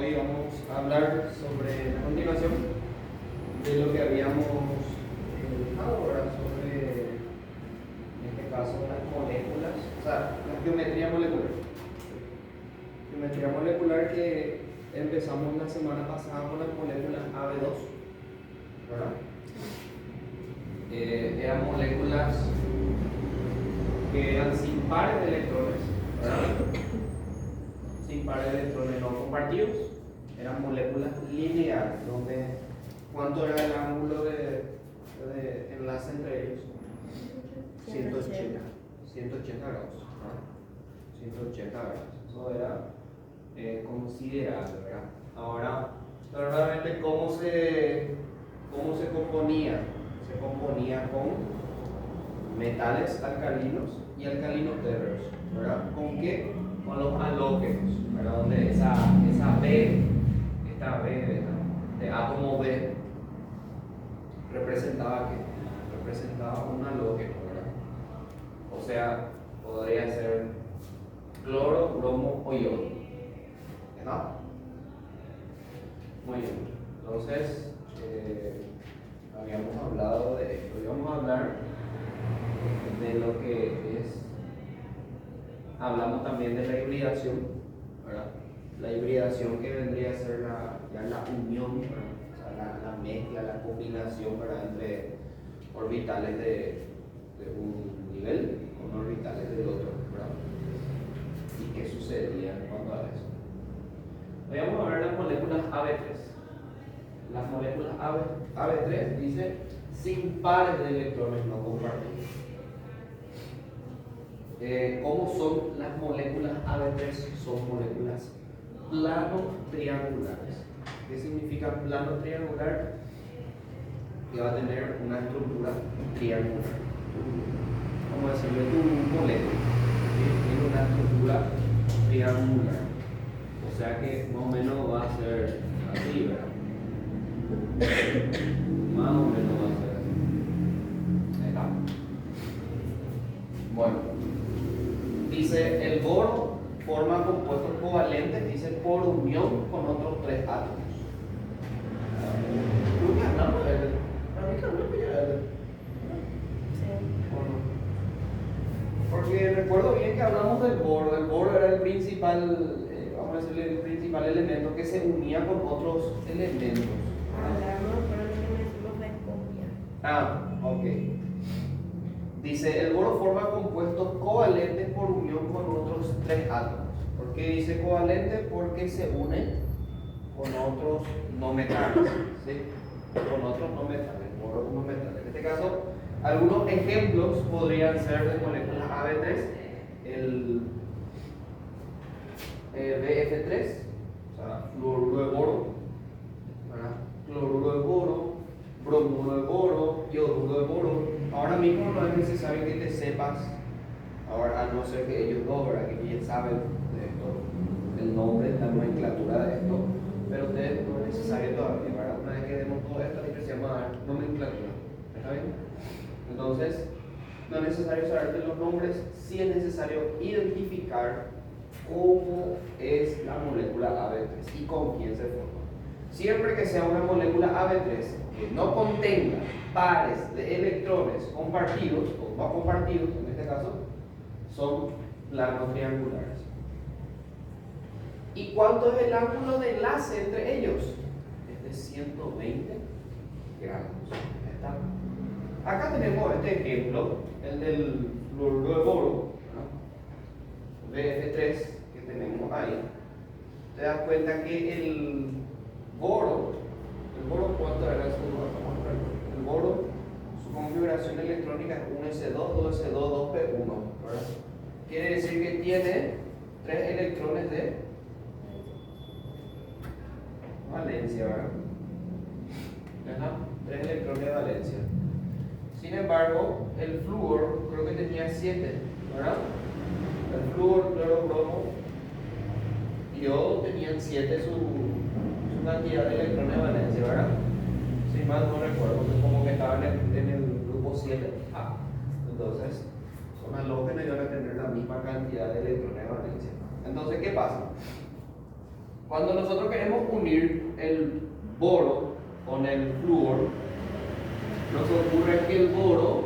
hoy vamos a hablar sobre la continuación de lo que habíamos dejado ahora sobre, en este caso, las moléculas, o sea, la geometría molecular. Geometría molecular que empezamos la semana pasada con las moléculas AB2, ¿verdad? Eran moléculas que eran sin pares de electrones, ¿verdad? Sin pares de electrones no compartidos, eran moléculas lineares, donde ¿cuánto era el ángulo de enlace entre ellos? 180 grados, ¿no? 180 grados, eso era considerable, ¿verdad? Ahora, normalmente ¿cómo se componía? Se componía con metales alcalinos y alcalinos térreos, ¿verdad? ¿Con qué? Con los halógenos, ¿verdad? Donde esta B de átomo B representaba ¿qué? Representaba un halógeno, ¿verdad? O sea, podría ser cloro, bromo o yodo, ¿verdad? Muy bien, entonces habíamos hablado de esto y vamos a hablar de lo que es. Hablamos también de la hibridación, ¿verdad? La hibridación que vendría a ser la unión, ¿verdad? O sea, la mezcla, la combinación, ¿verdad? Entre orbitales de un nivel con orbitales del otro, ¿verdad? ¿Y qué sucedía cuando a eso? Hoy vamos a ver las moléculas AB3. Las moléculas AB3 dice sin pares de electrones no compartidos. ¿Cómo son las moléculas AB3? Son moléculas plano triangulares. ¿Qué significa plano triangular? Que va a tener una estructura triangular. Vamos a decirle tu molécula, ¿sí? Tiene una estructura triangular. O sea que más o menos va a ser así, ¿verdad? Más o menos va a ser así. Ahí está. Bueno. Dice, el boro forma compuestos covalentes, dice, por unión con otros tres átomos. ¿Tú qué hablamos de él? ¿Para mí qué hablamos de él? Porque recuerdo bien que hablamos del boro. El boro era el principal, vamos a decirle, el principal elemento que se unía con otros elementos. Hablamos, pero no decimos de copia. Ah, ok. Dice, el boro forma compuestos covalentes por unión con otros tres átomos. ¿Por qué dice covalente? Porque se une con otros no metales, ¿sí? Con otros no metales, boro con no metales. En este caso, algunos ejemplos podrían ser de moléculas AB3, el BF3, o sea, fluoruro de boro, ¿verdad? Cloruro de boro, bromuro de boro, yoduro de boro. Ahora mismo no es necesario que te sepas, ahora, a no ser que ellos dos, ¿verdad? Que bien saben de esto, el nombre, la nomenclatura de esto, pero ustedes no es necesario todavía, ¿verdad? Una vez que demos todo esto, se llama nomenclatura, ¿está bien? Entonces, no es necesario saberte los nombres, sí es necesario identificar cómo es la molécula AB3 y con quién se forma. Siempre que sea una molécula AB3 que no contenga pares de electrones compartidos o no compartidos, en este caso, son planos triangulares. ¿Y cuánto es el ángulo de enlace entre ellos? Es de 120 grados. ¿Está? Acá tenemos este ejemplo, el del fluoruro de boro, ¿no? BF3 que tenemos ahí. Te das cuenta que el boro, ¿cuánto era eso? El boro, su configuración electrónica es 1s2, 2s2, 2p1, ¿verdad? Quiere decir que tiene 3 electrones de valencia, ¿verdad? Ajá, 3 electrones de valencia. Sin embargo, el flúor creo que tenía 7, ¿verdad? El flúor, cloro, bromo y yodo tenían 7 su cantidad de electrones de valencia, ¿verdad? Si mal no recuerdo, como que estaban en el grupo 7A. Entonces, son halógenos y van a tener la misma cantidad de electrones de valencia. Entonces, ¿qué pasa? Cuando nosotros queremos unir el boro con el flúor, nos ocurre que el boro,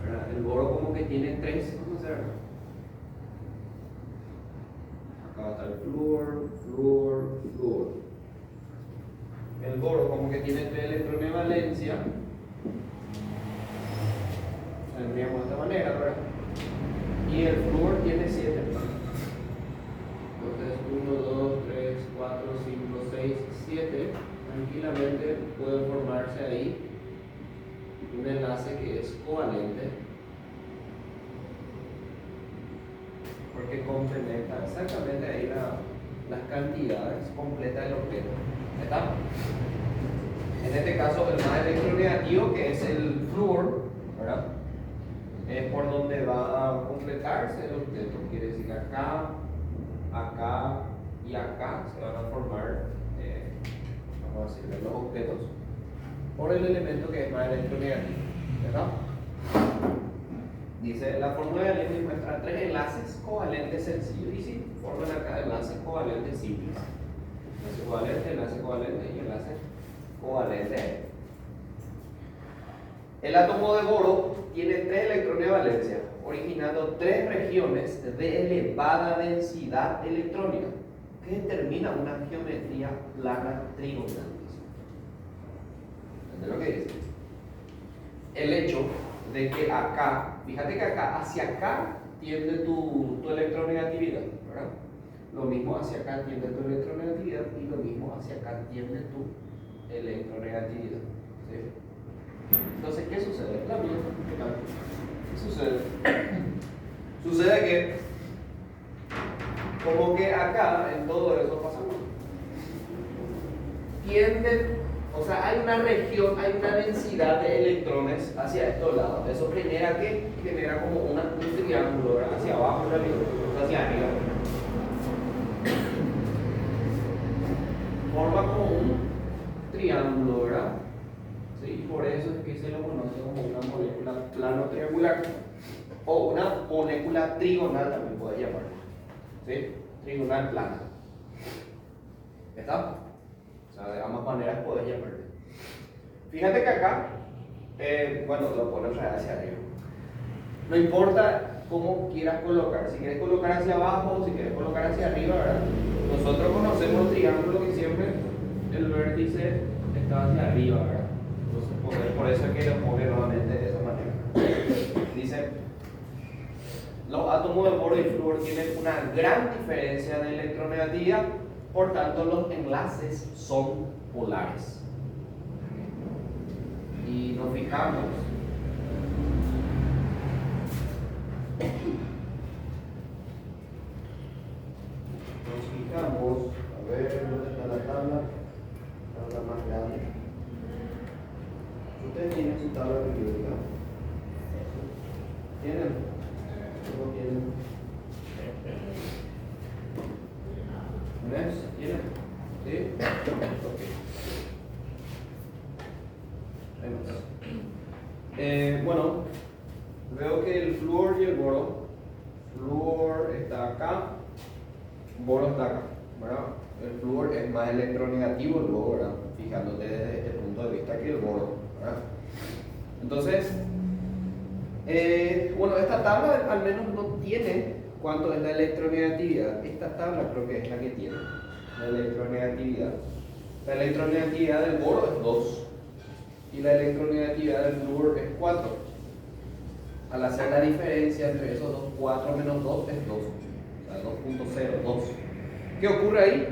¿verdad? El boro como que tiene tres, vamos a hacer. Acá va a estar el flúor, flúor, flúor. El boro como que tiene 3 electrones de valencia. Tendríamos de esta manera, ¿verdad? Y el flúor tiene 7. Entonces 1, 2, 3, 4, 5, 6, 7. Tranquilamente puede formarse ahí un enlace que es covalente, porque complementa exactamente ahí las cantidades completas del objeto. ¿Está? En este caso el más electronegativo, que es el flúor, ¿verdad? Es por donde va a completarse el objeto. Quiere decir que acá, acá y acá se van a formar, vamos a decir, los objetos por el elemento que es más electronegativo, ¿verdad? Dice, la fórmula de Lewis muestra 3 enlaces covalentes sencillos y sí, forman acá enlaces covalentes simples. Enlace covalente y enlace covalente. El átomo de boro tiene 3 electrones de valencia, originando 3 regiones de elevada densidad electrónica, que determina una geometría plana trigonal. ¿Entendés lo que dice? El hecho de que acá, fíjate que acá, hacia acá tiende tu electronegatividad, ¿verdad? Lo mismo hacia acá tiende tu electronegatividad y lo mismo hacia acá tiende tu electronegatividad. ¿Sí? Entonces, ¿qué sucede? La misma. ¿Qué sucede? Sucede que, como que acá, en todo eso pasa, tienden, o sea, hay una región, hay una densidad de electrones hacia estos lados. Eso genera que genera como un triángulo, ¿verdad? Hacia abajo, hacia arriba. Forma como un triángulo, ¿verdad? Sí, por eso es que se lo conoce como una molécula plano triangular o una molécula trigonal también puede llamarlo. ¿Sí? Trigonal plana. ¿Está? O sea, de ambas maneras puedes llamarlo. Fíjate que acá, bueno, lo pones hacia arriba. No importa cómo quieras colocar, si quieres colocar hacia abajo o si quieres colocar hacia arriba, ¿verdad? Nosotros conocemos triángulo que siempre el vértice está hacia arriba, ¿verdad? Entonces, por eso es que lo pone nuevamente de esa manera. Dice, los átomos de boro y flúor tienen una gran diferencia de electronegatividad, por tanto los enlaces son polares. Y nos fijamos a ver dónde está la tabla más grande. Ustedes tienen su tabla periódica. ¿Tienen? ¿Cómo tienen? ¿Ves? ¿Tienen? ¿Sí? Ok. Bueno, veo que el flúor y el boro. Flúor está acá, boro está acá, ¿verdad? El flúor es más electronegativo luego, ¿verdad? Fijándote desde este punto de vista que el boro, ¿verdad? Entonces, bueno, esta tabla al menos no tiene cuánto es la electronegatividad. Esta tabla creo que es la que tiene la electronegatividad. La electronegatividad del boro es 2 y la electronegatividad del flúor es 4. Al hacer la diferencia entre esos dos, 4 menos 2 es 2, o sea, 2.02. ¿Qué ocurre ahí?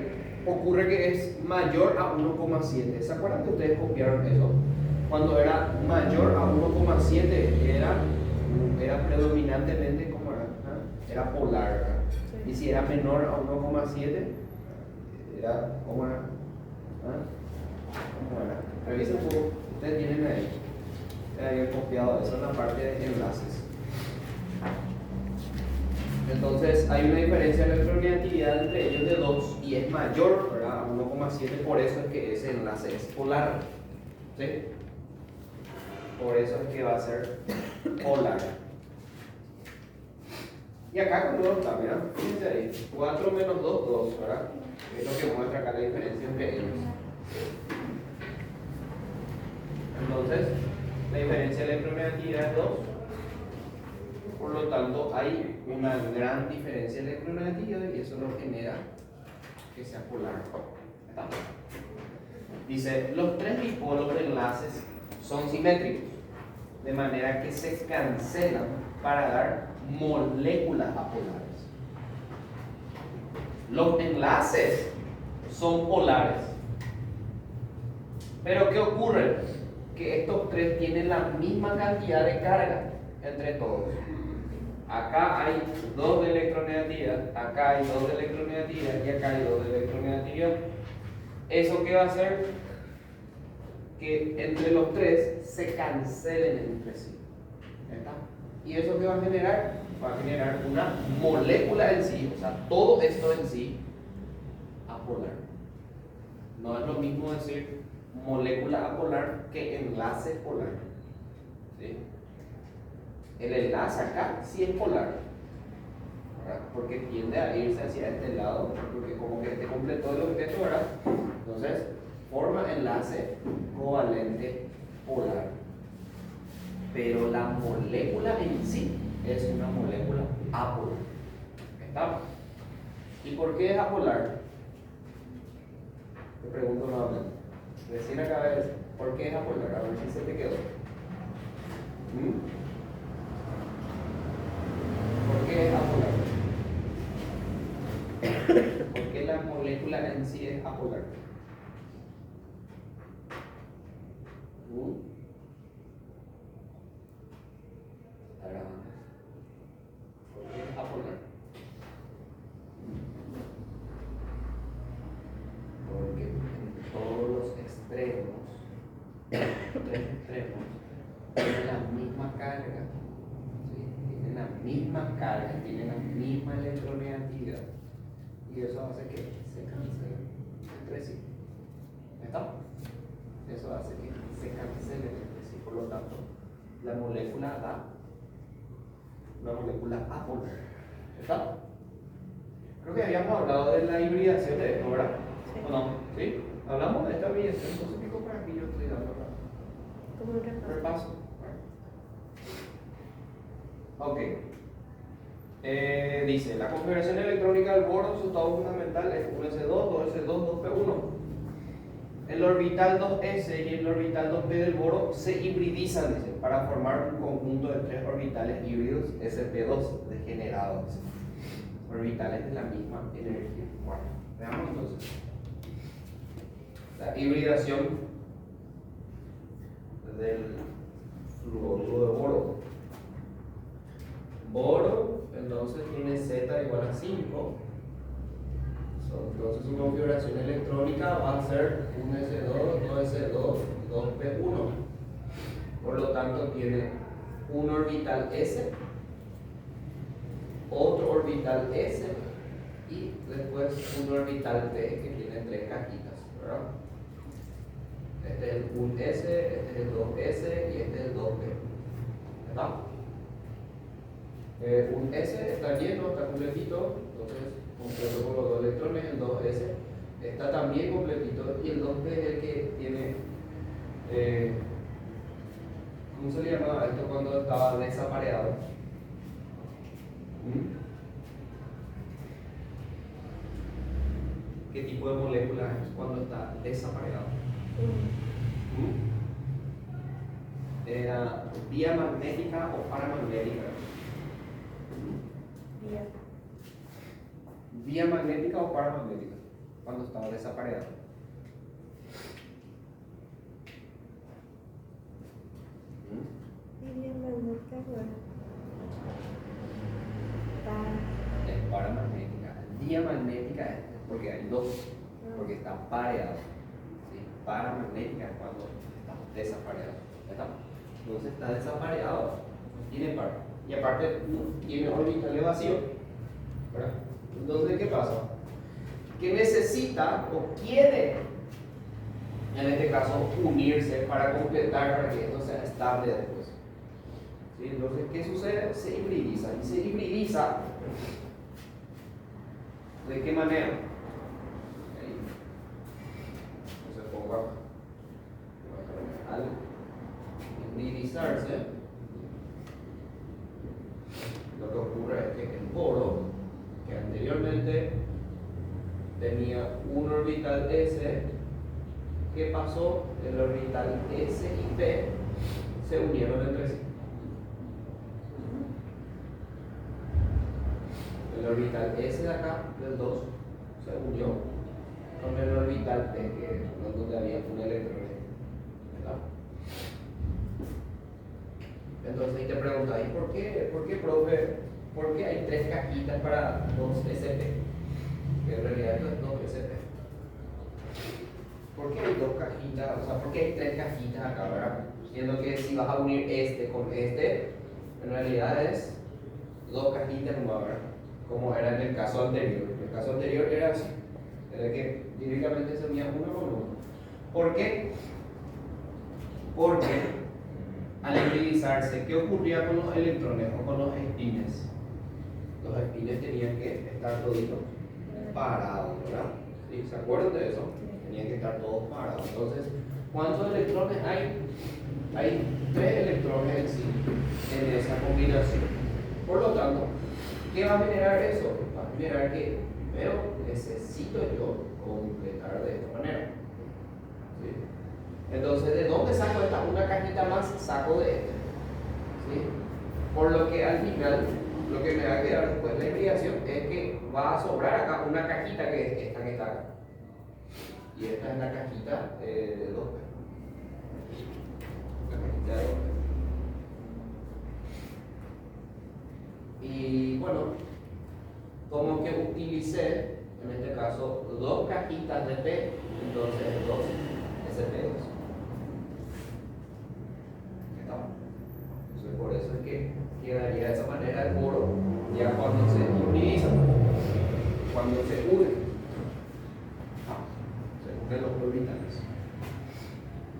Ocurre que es mayor a 1,7. ¿Se acuerdan que ustedes copiaron eso? Cuando era mayor a 1,7 era predominantemente como era polar, ¿verdad? Sí. Y si era menor a 1,7 era como era. ¿Cómo era? Revisen un poco, ustedes tienen ahí. Había copiado eso en la parte de enlaces. Entonces hay una diferencia de electronegatividad entre ellos de 2 y es mayor, ¿verdad? A 1,7, por eso es que ese enlace es polar. ¿Sí? Por eso es que va a ser polar. Y acá con 2 está, mira, fíjense ahí, 4 menos 2, 2, ¿verdad? Es lo que muestra acá la diferencia entre ellos. Entonces, la diferencia de electronegatividad es 2. Por lo tanto, hay una gran diferencia de electronegatividad y eso nos genera que sea polar. ¿Está? Dice, los 3 dipolos de enlaces son simétricos, de manera que se cancelan para dar moléculas apolares. Los enlaces son polares. Pero ¿qué ocurre? Que estos 3 tienen la misma cantidad de carga entre todos. Acá hay 2 de electronegatividad, acá hay 2 de electronegatividad y acá hay 2 de electronegatividad. ¿Eso qué va a hacer? Que entre los 3 se cancelen entre sí. ¿Está? ¿Y eso qué va a generar? Va a generar una molécula en sí, o sea, todo esto en sí, apolar. No es lo mismo decir molécula apolar que enlace polar. ¿Sí? El enlace acá sí es polar, ¿verdad? Porque tiende a irse hacia este lado, porque como que este completó el objeto, ¿verdad? Entonces, forma enlace covalente polar. Pero la molécula en sí es una molécula apolar. ¿Está? ¿Y por qué es apolar? Te pregunto nuevamente. Recién acabé de decir, ¿por qué es apolar? A ver si se te quedó. ¿Por qué es apolar? ¿Por qué la molécula en sí es apolar? ¿Por qué es apolar? Porque en todos los extremos, tienen la misma carga, ¿sí? Tienen la misma carga, tienen la misma electronegatividad, y eso hace que se cancelen entre sí. ¿Está? Eso hace que se cancelen entre sí, por lo tanto, la molécula da una molécula apolar. ¿Está? Creo que habíamos hablado de la hibridación de esto, ¿verdad? Sí. ¿O no? ¿Sí? Hablamos de esta hibridación, entonces ¿qué para aquí yo estoy dando acá? Como un repaso. Repaso. Ok. Dice, la configuración electrónica del boro, su estado fundamental es 1s2, 2s2, 2p1. El orbital 2s y el orbital 2p del boro se hibridizan, dice, para formar un conjunto de 3 orbitales híbridos sp2 degenerados. Orbitales de la misma energía. Bueno, veamos entonces. La hibridación del fluoruro de boro. Boro, entonces tiene Z igual a 5. Entonces su configuración electrónica va a ser 1s2, 2s2, 2p1. Por lo tanto tiene un orbital S, otro orbital S y después un orbital P que tiene 3 cajitas, ¿verdad? Este es el 1S, este es el 2S y este es el 2P. ¿Verdad? Un S está lleno, está completito, entonces completo con los 2 electrones, el 2S está también completito y el 2P es el que tiene, ¿cómo se le llamaba esto cuando estaba desapareado? ¿Qué tipo de molécula es cuando está desapareado? ¿Era vía magnética o paramagnética? Vía. ¿Vía magnética o paramagnética? Cuando estaba desapareado. Y vía magnética, bueno. Es paramagnética. Vía magnética es porque hay 2, porque está pareado. ¿Sí? Paramagnética es cuando está desapareado. ¿Está? Entonces está desapareado, tiene par. Y aparte tiene orbitales vacíos. ¿Verdad? Entonces, ¿qué pasa? Que necesita o quiere, en este caso, unirse para completar, para que esto sea estable después. ¿Sí? Entonces, ¿qué sucede? Se hibridiza. Y se hibridiza ¿De qué manera? Ahí. Entonces pongo acá. Al indizarse, lo que ocurre es que el boro, que anteriormente tenía un orbital S, ¿qué pasó? El orbital S y P se unieron entre sí. El orbital S de acá, del 2, se unió con el orbital P, que es donde había un electrón. ¿Verdad? Entonces ahí te preguntáis, ¿por qué, profe? ¿Por qué hay 3 cajitas para 2 SP? Que en realidad esto es 2 SP. ¿Por qué hay 2 cajitas? O sea, ¿por qué hay 3 cajitas acá, verdad? Siendo que si vas a unir este con este, en realidad es 2 cajitas nomás, ¿verdad? Como era en el caso anterior. En el caso anterior era así. Era que directamente se unía uno con uno. ¿Por qué? Porque al hibridizarse, ¿qué ocurría con los electrones o con los espines? Los espines tenían que estar toditos parados, ¿verdad? ¿Sí? ¿Se acuerdan de eso? Tenían que estar todos parados. Entonces, ¿cuántos electrones hay? Hay 3 electrones en sí, en esa combinación. Por lo tanto, ¿qué va a generar eso? Va a generar que primero necesito yo completar de esta manera. ¿Sí? Entonces, ¿de dónde saco esta? Una cajita más, saco de esta. ¿Sí? Por lo que al final, lo que me va a quedar después de la hibridación es que va a sobrar acá una cajita que es esta que está acá. Y esta es la cajita de 2P. La cajita de 2P. Y bueno, como que utilicé, en este caso, 2 cajitas de P, entonces 2 SP2. Entonces, por eso es que quedaría de esa manera el boro ya cuando se hibridiza, cuando se unen los orbitales.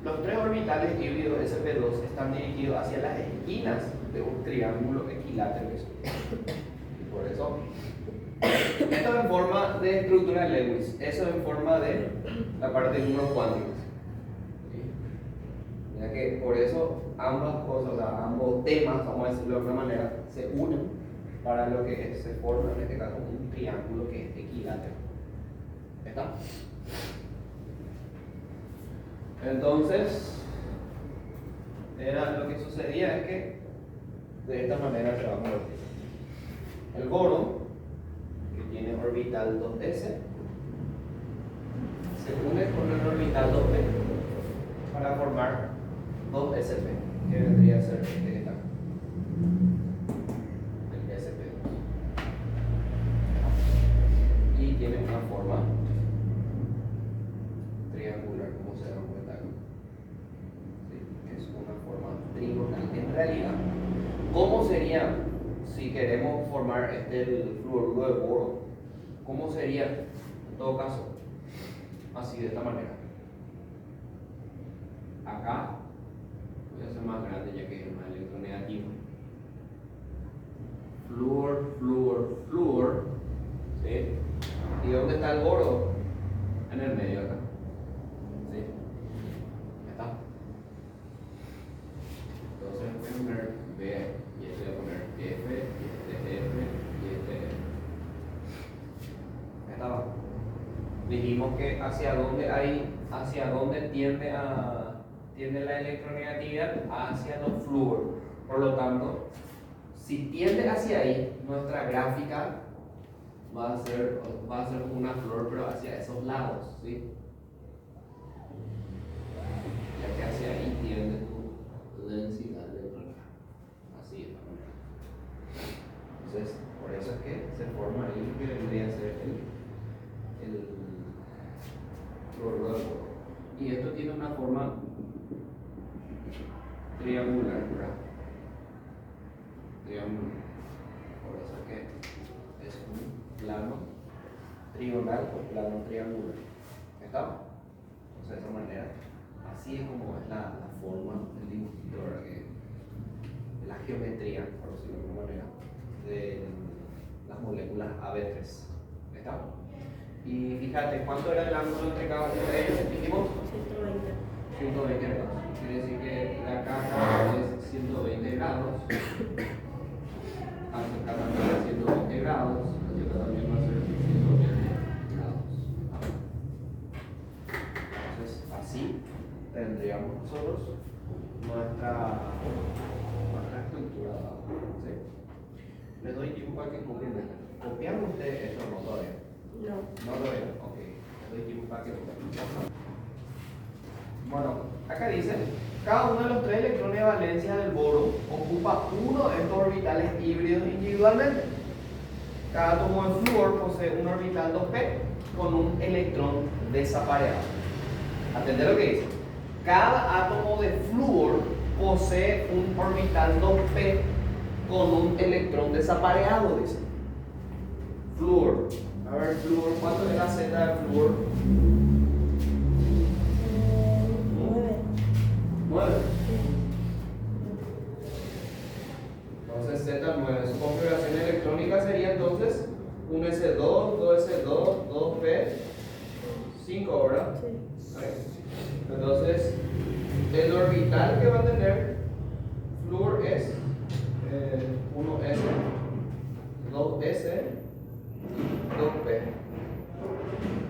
Los 3 orbitales híbridos sp2 están dirigidos hacia las esquinas de un triángulo equilátero. Y por eso, esto en forma de estructura de Lewis, eso en forma de la parte de números cuánticos. Ya que por eso ambas cosas, o sea, ambos temas, vamos a decirlo de alguna manera, se unen para lo que se forma en este caso un triángulo que es equilátero. ¿Está? Entonces, lo que sucedía es que de esta manera se va a convertir. El boro, que tiene orbital 2s, se une con el orbital 2p para formar 2sp, que vendría a ser este que está acá, el sp2. Y tiene una forma triangular, como se dan cuenta aquí. ¿Sí? Es una forma trigonal. En realidad, ¿cómo sería si queremos formar el fluoruro de boro? ¿Cómo sería en todo caso? Así, de esta manera. Acá voy a hacer más grande ya que es más electronegativo. Flúor. ¿Sí? ¿Y dónde está el boro? En el medio acá. ¿Sí? Ya está. Entonces voy a poner B y este voy a poner F, y este F, y este F. Ya estaba. Dijimos que hacia dónde tiende la electronegatividad, hacia los flúor. Por lo tanto, si tiende hacia ahí, nuestra gráfica va a ser una flor, pero hacia esos lados, ¿sí? Ya que hacia ahí tiende tu densidad electrónica. Así de esta manera. Entonces, por eso es que se forma ahí que vendría a ser el fluoruro de boro. Y esto tiene una forma triangular, ¿verdad? Triangular. Por eso es que es un plano trigonal o plano triangular. ¿Está? Entonces, de esa manera, así es como es la forma del dibujito, ¿verdad? La geometría, por decirlo de alguna manera, de las moléculas AB3. ¿Está? Y fíjate, ¿cuánto era el ángulo entre cada uno de ellos? Dijimos 120. 120 grados. Quiere decir que la caja es 120 grados. Acá también es 120 grados. Y acá también va a ser 120 grados. Entonces, así tendríamos nosotros nuestra estructura. ¿Sí? Les doy tiempo para que copien esto. ¿Copiaron ustedes esto no todavía? No. No todavía. Ok. Les doy tiempo para que copien. Bueno, acá dice, cada uno de los tres electrones de valencia del boro ocupa uno de estos orbitales híbridos individualmente. Cada átomo de flúor posee un orbital 2p con un electrón desapareado. Atendé lo que dice. Cada átomo de flúor posee un orbital 2p con un electrón desapareado, dice. Flúor. A ver, flúor, ¿cuánto es la Z de flúor? 9. 9. Entonces Z9, su configuración electrónica sería entonces un S2, 2S2, 2P, 5, ¿verdad? Sí. Entonces, el orbital que va a tener flúor es 1S, 2S, 2P.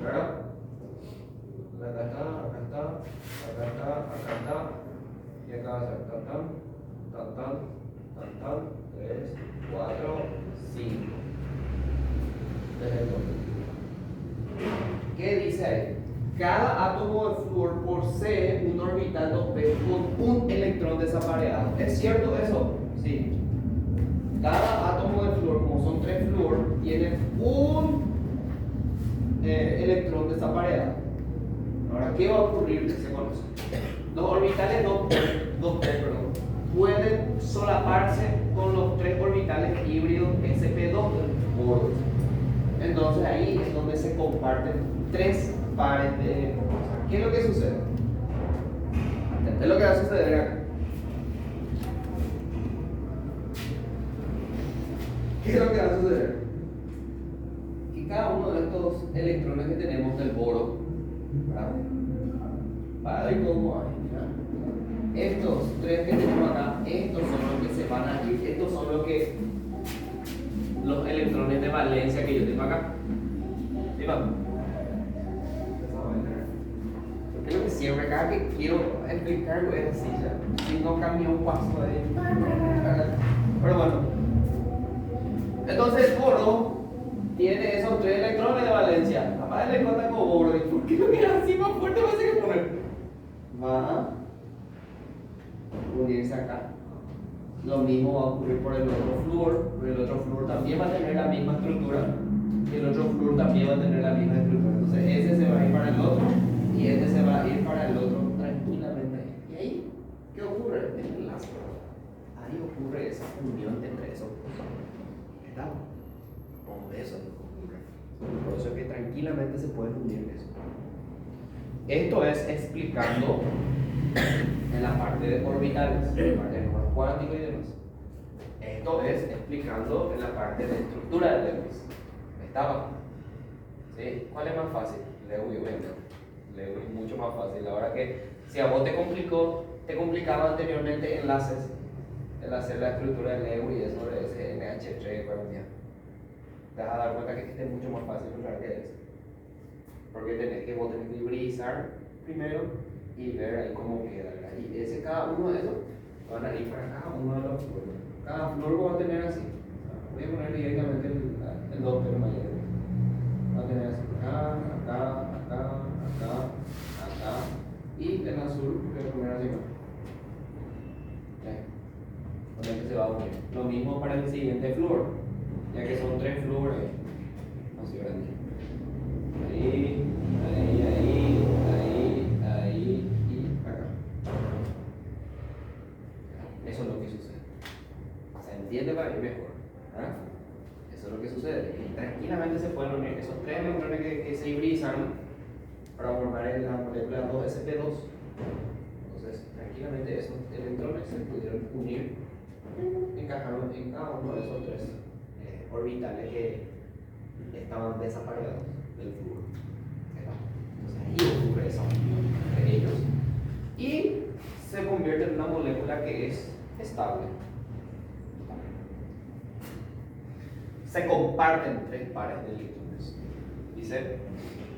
¿Verdad? Acá está, acá está, acá está, acá está. Y acá va a ser tan tan, tan tan, tan tan, 3, 4, 5. Desde el ¿qué dice ahí? Cada átomo de flúor posee un orbital 2p con un electrón desapareado. ¿Es cierto eso? Sí. Cada átomo de flúor, como son 3 flúor, tiene un electrón desapareado. Ahora, ¿qué va a ocurrir? Se conoce. Los orbitales 2p, perdón, pueden solaparse con los 3 orbitales híbridos sp2 del boro. Entonces ahí es donde se comparten 3 pares de cosas. ¿Qué es lo que sucede? ¿Qué es lo que va a suceder acá? ¿Qué es lo que va a suceder? Que cada uno de estos electrones que tenemos del boro, ¿verdad? Para ver cómo hay, ¿verdad? Estos 3 que tenemos acá, estos son los que se van a ir, estos son los electrones de valencia que yo tengo acá. ¿Sí, vamos? Porque lo que siempre, cada que quiero explicarlo es así, ya. Si no cambia un paso ahí. Pero bueno. Entonces el boro tiene esos 3 electrones de valencia. Aparte le cuenta como boro. ¿Y por qué lo que así más fuerte va a ser que poner? Va a unirse acá. Lo mismo va a ocurrir por el otro flúor. El otro flúor también va a tener la misma estructura. Y el otro flúor también va a tener la misma estructura. Entonces ese se va a ir para el otro y este se va a ir para el otro tranquilamente. ¿Y ahí qué ocurre? El enlace. Ahí ocurre esa unión entre esos dos. ¿Está? Como eso ocurre. Por eso es que tranquilamente se pueden unir eso. Esto es explicando en la parte de orbitales, en la parte de números cuánticos y demás. Esto es explicando en la parte de estructura de Lewis. ¿Estaba? ¿Sí? ¿Cuál es más fácil? Lewis, obviamente. Lewis es mucho más fácil. Ahora que si a vos te complicaba anteriormente enlaces, el hacer la estructura de Lewis y eso de ese NH3, te vas a dar cuenta que este es mucho más fácil usar que ese. Porque vos tenés que hibridizar primero y ver ahí cómo queda. Y ese, cada uno de esos van a ir para cada uno de los fluoros. Cada fluoro va a tener así. Voy a poner directamente el 2 pero mayor. Va a tener así acá, acá, acá, acá, acá. Y el azul voy a poner así. Con este se va a unir. Lo mismo para el siguiente fluoro, ya que son 3 fluoros. Así grande. Ahí, ahí, ahí, ahí, ahí y acá. Eso es lo que sucede. ¿Se entiende para ir mejor? ¿Ah? Eso es lo que sucede. Y tranquilamente se pueden unir esos 3 electrones que se hibridizaron para formar la molécula 2sp2. Entonces, tranquilamente esos electrones se pudieron unir, encajaron en cada uno de esos 3 orbitales que estaban desaparecidos del flúor. Entonces ahí ocurre esa unión entre ellos y se convierte en una molécula que es estable. Se comparten 3 pares de electrones. Dice,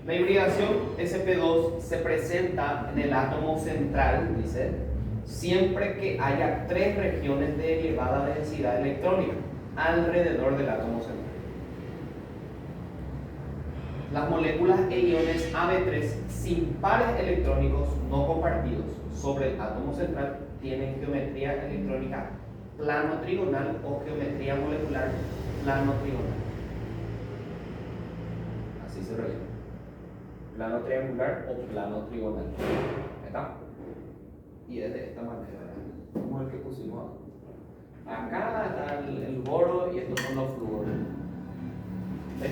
la hibridación sp2 se presenta en el átomo central, dice, siempre que haya 3 regiones de elevada densidad electrónica alrededor del átomo central. Las moléculas e iones AB3 sin pares electrónicos no compartidos sobre el átomo central tienen geometría electrónica plano trigonal o geometría molecular plano trigonal. Así se rellena. Plano triangular o plano trigonal. ¿Está? Y es de esta manera, como el que pusimos acá. Está el boro y estos son los fluoros. ¿Sí?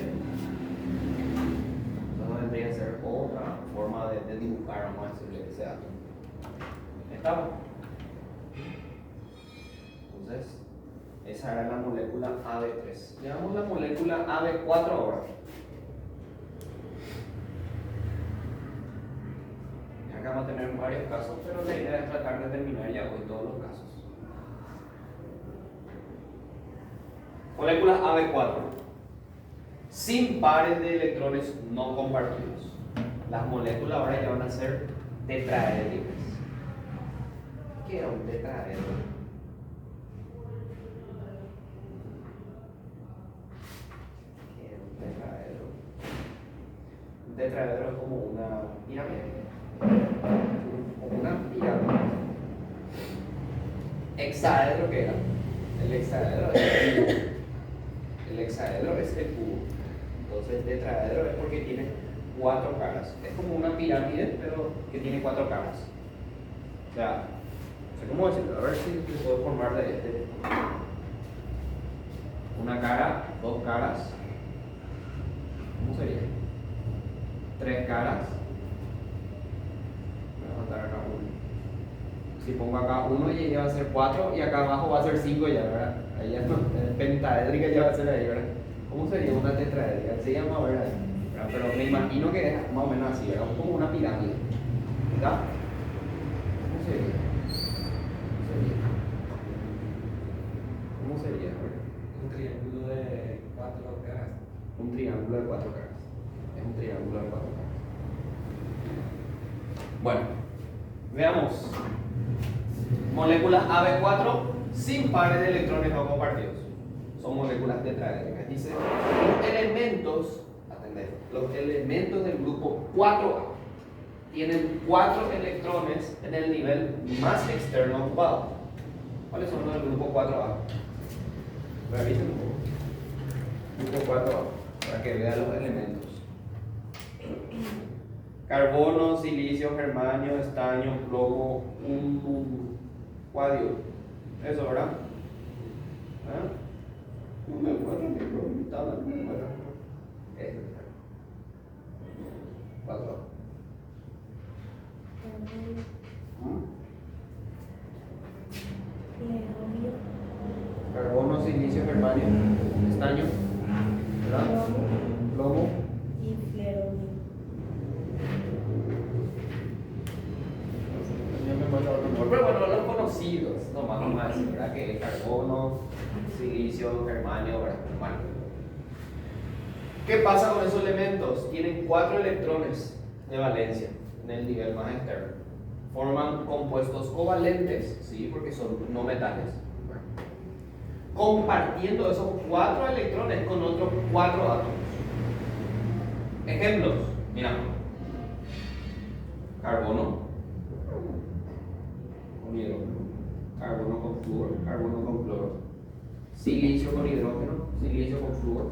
Entonces vendría a ser otra forma de dibujar, vamos a decirle, ese átomo. ¿Estamos? Entonces, esa era la molécula AB3. Veamos la molécula AB4 ahora. Acá vamos a tener varios casos, pero la idea es tratar de terminar ya hoy todos los casos. Molécula AB4. Sin pares de electrones no compartidos. Las moléculas ahora ya van a ser tetraédricas. ¿Qué era un tetraedro? Un tetraedro es como una pirámide. Como una pirámide. Hexaedro, ¿qué era? El hexaedro es el cubo. El hexaedro es el cubo. Entonces el tetraedro es porque tiene 4 caras. Es como una pirámide, pero que tiene 4 caras. O sea, no sé cómo decirlo. A ver si puedo formar de este. Una cara, 2 caras. ¿Cómo sería? 3 caras. Voy a montar acá 1. Si pongo acá 1 ya va a ser 4 y acá abajo va a ser 5 ya, ¿verdad? Ahí ya no, pentaédrica ya va a ser ahí, ¿verdad? ¿Cómo sería una tetraédrica? Se llama, ¿verdad? Pero me imagino que es más o menos así, ¿verdad? Como una pirámide. ¿Verdad? ¿Cómo sería? ¿Cómo sería? Un triángulo de 4 caras. Un triángulo de 4 caras. Es un triángulo de 4 caras. Bueno, veamos. Moléculas AB4 sin pares de electrones no compartidos. Son moléculas tetraédricas. Dice, los elementos del grupo 4A tienen 4 electrones en el nivel más externo ocupado. ¿Cuáles son los del grupo 4A? Revisen un poco. Grupo 4A, para que vean los elementos. Carbono, silicio, germanio, estaño, plomo, cuadio. Eso, ¿verdad? ¿Ah? No me acuerdo, mi preguntaba, no me acuerdo. Este. 4. Carbono, silicio, germanio, estaño, ¿verdad? Plomo y fleronio. Pero bueno, los conocidos, nomás vamos a decir, ¿verdad? Que carbono, silicio, germanio, ¿verdad? Bueno. ¿Qué pasa con esos elementos? Tienen 4 electrones de valencia en el nivel más externo. Forman compuestos covalentes, ¿sí? Porque son no metales. Bueno. Compartiendo esos 4 electrones con otros 4 átomos. Ejemplos, mira. Carbono con hidrógeno, carbono con flúor, carbono con cloro, silicio con hidrógeno, silicio con flúor.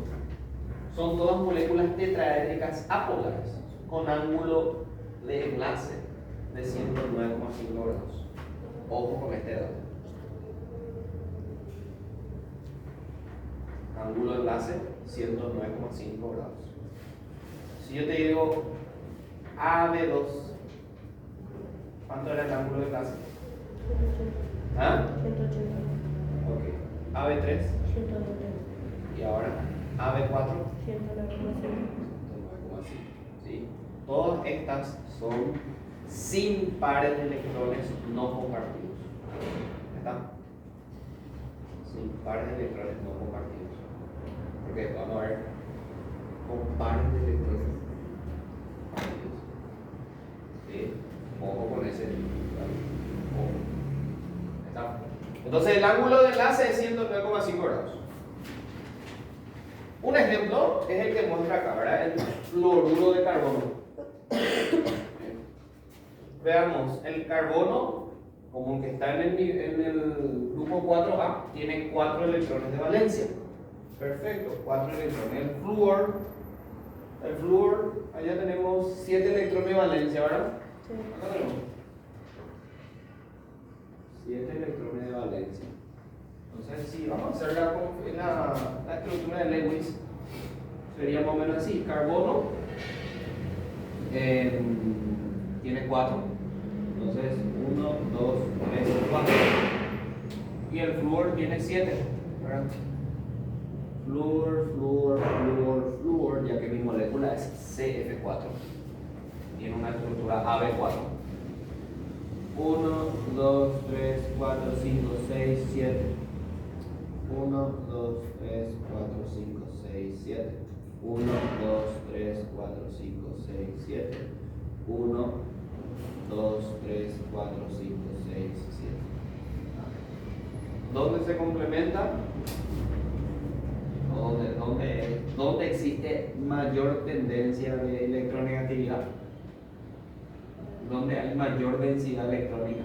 Son todas moléculas tetraédricas apolares con ángulo de enlace de 109,5 grados. Ojo con este dato. Ángulo de enlace 109,5 grados. Si yo te digo AB2, ¿cuánto era el ángulo de enlace? 180. ¿Ah? 180. Ok. AB3. 190. Y Y ahora AB4, 109,5. ¿sí? Todas estas son sin pares de electrones no compartidos. ¿Está? Sin pares de electrones no compartidos. Porque vamos a ver con pares de electrones compartidos. ¿Sí? Ojo con ese. Ojo. ¿Está? Entonces el ángulo de enlace es 109,5 grados. Un ejemplo es el que muestra acá, ¿verdad? El fluoruro de carbono. Veamos, el carbono, como el que está en el grupo 4A, tiene 4 electrones de valencia. Perfecto, 4 electrones. El flúor, allá tenemos 7 electrones de valencia, ¿verdad? Sí. Acá tenemos 7 electrones de valencia. Entonces, si vamos a hacer la estructura de Lewis, sería más o menos así: carbono tiene 4, entonces 1, 2, 3, 4, y el flúor tiene 7, ¿verdad? Flúor, ya que mi molécula es CF4, tiene una estructura AB4. 1, 2, 3, 4, 5, 6, 7. 1, 2, 3, 4, 5, 6, 7. 1, 2, 3, 4, 5, 6, 7. 1, 2, 3, 4, 5, 6, 7. ¿Dónde se complementa? ¿Dónde existe mayor tendencia de electronegatividad? ¿Dónde hay mayor densidad electrónica?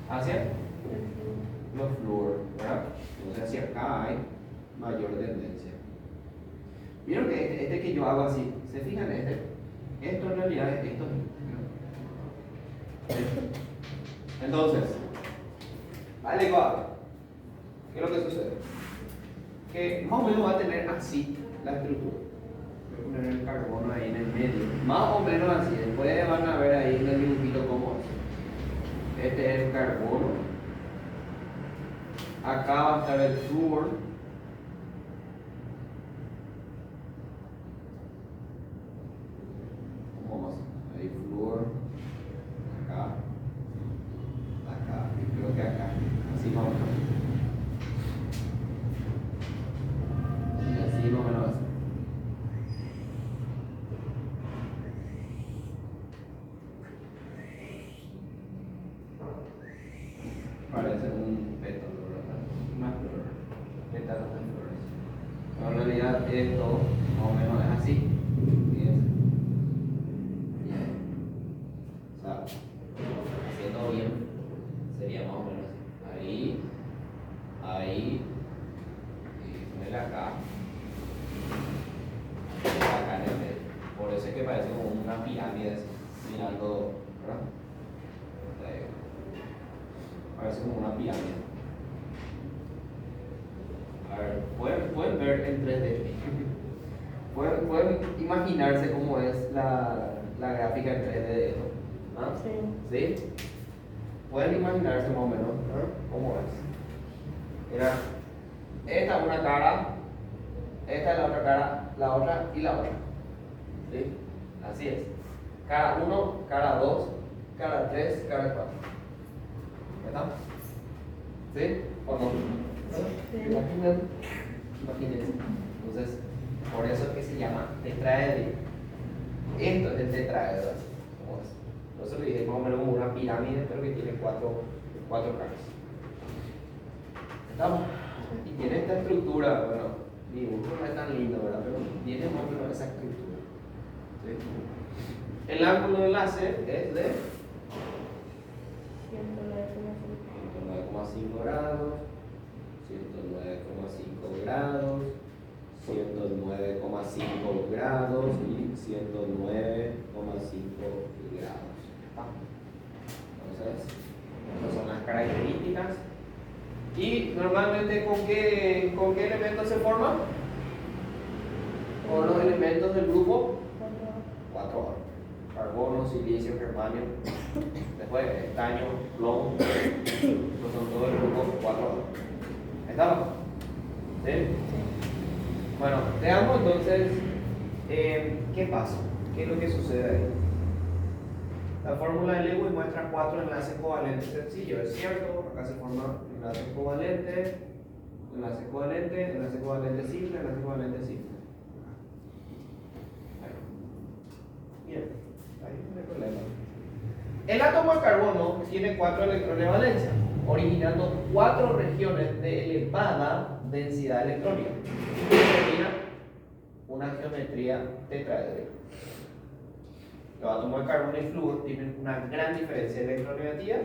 ¿Hacia? Los flúor, ¿verdad? Entonces hacia acá hay mayor tendencia. ¿Vieron que este que yo hago así? ¿Se fijan en este? Esto en realidad es esto. Entonces, vale, ¿qué es lo que sucede? Que más o menos va a tener así la estructura. Voy a poner el carbono ahí en el medio. Más o menos así. Después van a ver ahí en el dibujito cómo es. Este es el carbono. Acá va a estar el flúor. ¿Cómo vamos? Ahí flúor. Acá. Y creo que acá. Así más o menos. Y así más o menos así. Parece un pétalo, ¿verdad? Una flor. Pétalos de flores. Pero en realidad esto más o menos es así. Fíjense. Bien. O sea, haciendo bien, sería más o menos así. Ahí. Y ponerle acá. Acá en el medio. Por eso es que parece como una pirámide así, mirando, ¿verdad? Parece como una pirámide. A ver, pueden ver en 3D. Pueden imaginarse cómo es la gráfica en 3D de esto. ¿Ah? Sí. ¿Sí? Pueden imaginarse más o menos, ¿no? Cómo es. Mira, esta es una cara, esta es la otra cara, la otra y la otra. ¿Sí? Así es. Cara 1, cara 2, cara 3, cara 4. ¿Verdad? ¿Sí? ¿O no? Sí. Imagínense. Entonces, por eso es que se llama tetraedro. Esto es el tetraedro. ¿Cómo es? Por eso le dije más o menos como una pirámide, pero que tiene cuatro caras. ¿Estamos? Y tiene esta estructura, bueno, mi dibujo no es tan lindo, ¿verdad? Pero tiene más o menos esa estructura. ¿Sí? El ángulo de enlace es de 109,5 grados, 109,5 grados, 109,5 grados y 109,5 grados. Entonces, estas son las características. Y normalmente ¿con qué elementos se forman? Con los elementos del grupo 4A. Carbono, silicio, germanio, después estaño, plomo, pues son todos el grupo 4A. ¿Estamos? ¿Sí? Bueno, veamos entonces qué pasa, qué es lo que sucede ahí. La fórmula de Lewis muestra 4 enlaces covalentes sencillos, es cierto, acá se forma enlace covalente, enlace covalente, enlace covalente simple, enlace covalente simple. Bien, ahí no hay problema. El átomo de carbono tiene 4 electrones de valencia, originando 4 regiones de elevada densidad electrónica. Sería una geometría tetraédrica. Los átomos de carbono y flúor tienen una gran diferencia electronegativa,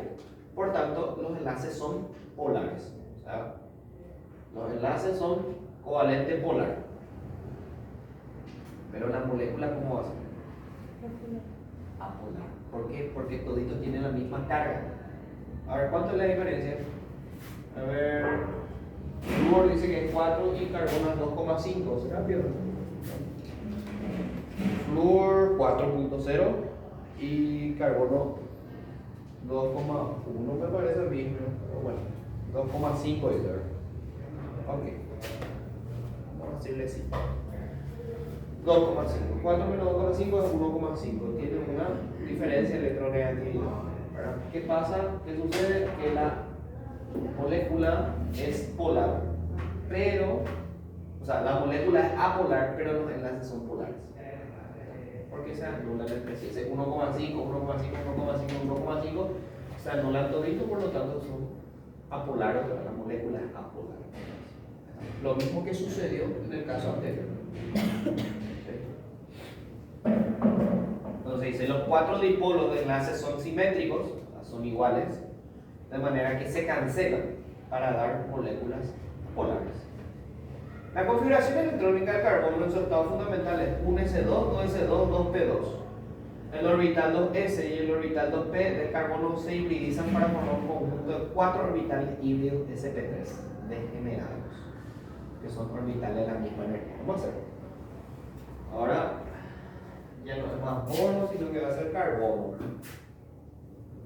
por tanto, los enlaces son polares. O sea, los enlaces son covalente polar. Pero la molécula, ¿cómo va a ser? Apolar. ¿Por qué? Porque toditos tienen la misma carga. A ver, ¿cuánto es la diferencia? A ver, flúor dice que es 4 y carbono es 2,5. ¿Será peor? Flúor 4.0 y carbono 2,1 me parece a mí, pero bueno, 2,5 es ver. Ok, vamos a decirle sí. 2,5. 4 menos 2,5 es 1,5. Tiene una diferencia electronegativa. ¿Qué pasa? ¿Qué sucede? Que la molécula es polar, pero, o sea, la molécula es apolar, pero los enlaces son polares. Porque se anulan entre sí. 1,5, 1,5, 1,5, 1,5 se anulan todito, por lo tanto son apolares, pero la molécula es apolar. Lo mismo que sucedió en el caso anterior. Entonces dice, los 4 dipolos de enlaces son simétricos, o sea, son iguales, de manera que se cancelan para dar moléculas polares. La configuración electrónica del carbono en su estado fundamental es 1s2, 2s2, 2p2. El orbital 2s y el orbital 2p del carbono se hibridizan para formar un conjunto de 4 orbitales híbridos sp3 degenerados, que son orbitales de la misma energía. Vamos a hacer. Ahora, ya no es más bono, sino que va a ser carbono.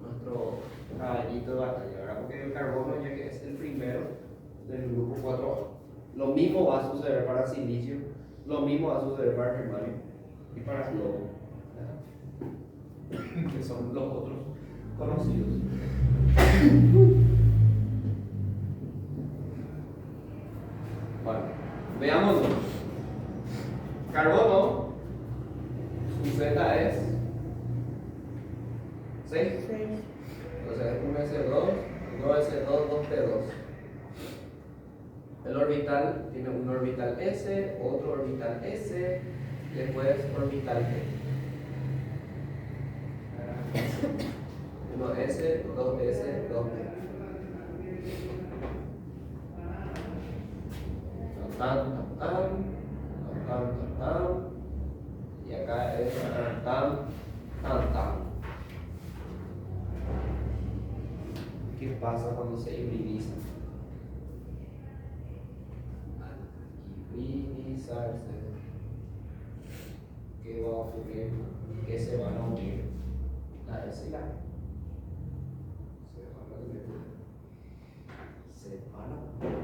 Nuestro caballito de batalla, ¿verdad? Porque el carbono, ya que es el primero del grupo 4A. Lo mismo va a suceder para silicio, lo mismo va a suceder para germanio y para plomo, que son los otros conocidos. Bueno, veamos. Carbono, su Z es 6. Entonces es 1s2, 2s2, 2p2. El orbital tiene un orbital S, otro orbital S, y después orbital P. 1s, 2s, 2p. Y acá es ¿Qué pasa cuando se hibridizan? Hibridizarse. ¿Qué va a ocurrir? Que se van a unir la S y la E. Se van a unir.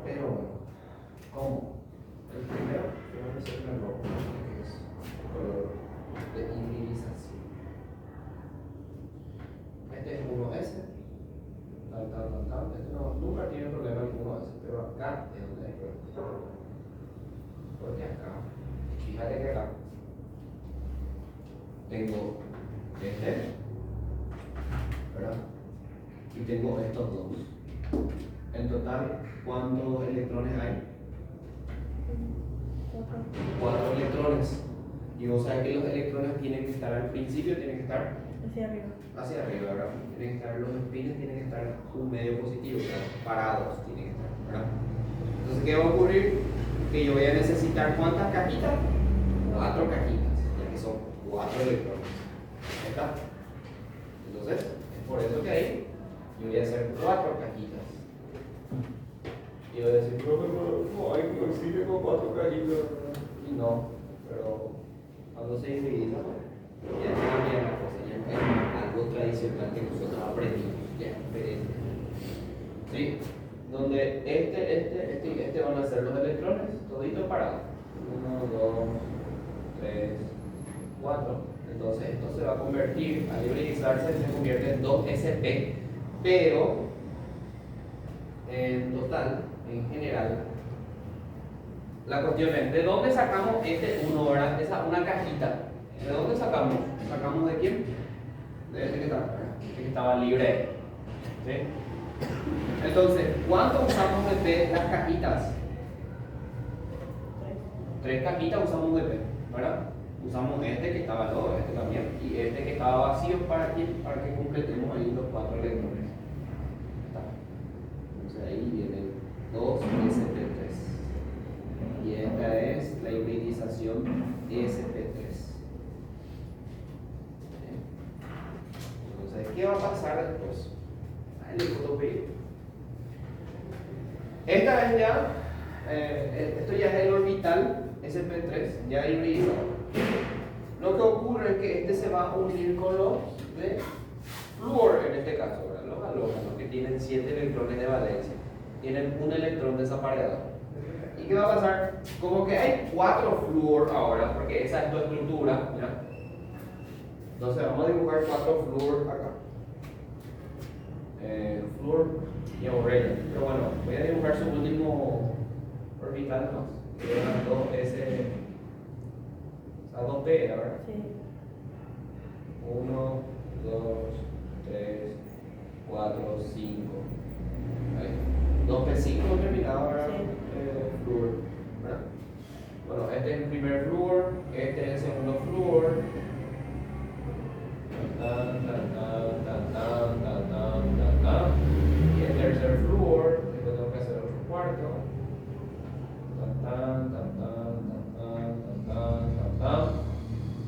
Pero bueno, ¿cómo? El primero, que va a ser el rojo, que es color de hibridización. Este es 1S. Este no, nunca tiene problema alguno ese, pero acá es donde hay problema. Porque acá, fíjate que acá tengo este, ¿verdad? Y tengo estos dos. En total, ¿cuántos electrones hay? 4 electrones. Y vos sabés que los electrones tienen que estar al principio, tienen que estar hacia arriba, ¿verdad? Tienen que estar, los espines tienen que estar un medio positivo, ¿verdad? Parados tienen que estar, ¿verdad? Entonces, ¿qué va a ocurrir? Que yo voy a necesitar ¿cuántas cajitas? 4 cajitas, ya que son 4 electrones. ¿Ahí está? Entonces, es por eso que ahí yo voy a hacer 4 cajitas. Y voy a decir, no, hay que coincide con 4 cajitas. Y no, pero cuando se hibridiza, ya cambia la cosa, ya no es algo tradicional que nosotros aprendimos, ya es diferente. ¿Sí? donde este van a ser los electrones, toditos parados. 1, 2, 3, 4. Entonces esto se va a convertir, al hibridizarse, se convierte en 2sp, pero en total, en general, la cuestión es, ¿de dónde sacamos este 1, verdad? Esa una cajita. ¿De dónde sacamos? ¿Sacamos de quién? De este que estaba acá, este que estaba libre. ¿Sí? Entonces, ¿cuánto usamos de P las cajitas? 3 cajitas usamos de P, ¿verdad? Usamos este que estaba lodo, este también, y este que estaba vacío para que completemos ahí los 4 electrones. Está. Entonces ahí vienen 2sp3. Y esta es la hibridización sp3. Entonces, ¿qué va a pasar después? El ecotopio. Esta vez ya, esto ya es el orbital sp3, ya hibridizado. Lo que ocurre es que este se va a unir con los de flúor en este caso, ¿verdad? Los halógenos que tienen 7 electrones de valencia, tienen un electrón desapareado. ¿Y qué va a pasar? Como que hay 4 flúor ahora, porque esa es tu estructura, ¿ya? Entonces vamos a dibujar 4 flúor acá. Flúor y aurelio. Pero bueno, voy a dibujar su último orbital más. Que eran 2s, o sea, 2p, ¿verdad? Sí. 1, 2, 3, 4, 5. Ahí. 2p5 terminado, ¿verdad? Sí. Flúor, ¿verdad? Bueno, este es el primer flúor, este es el segundo flúor. Y el tercer flúor, después tengo que hacer otro cuarto.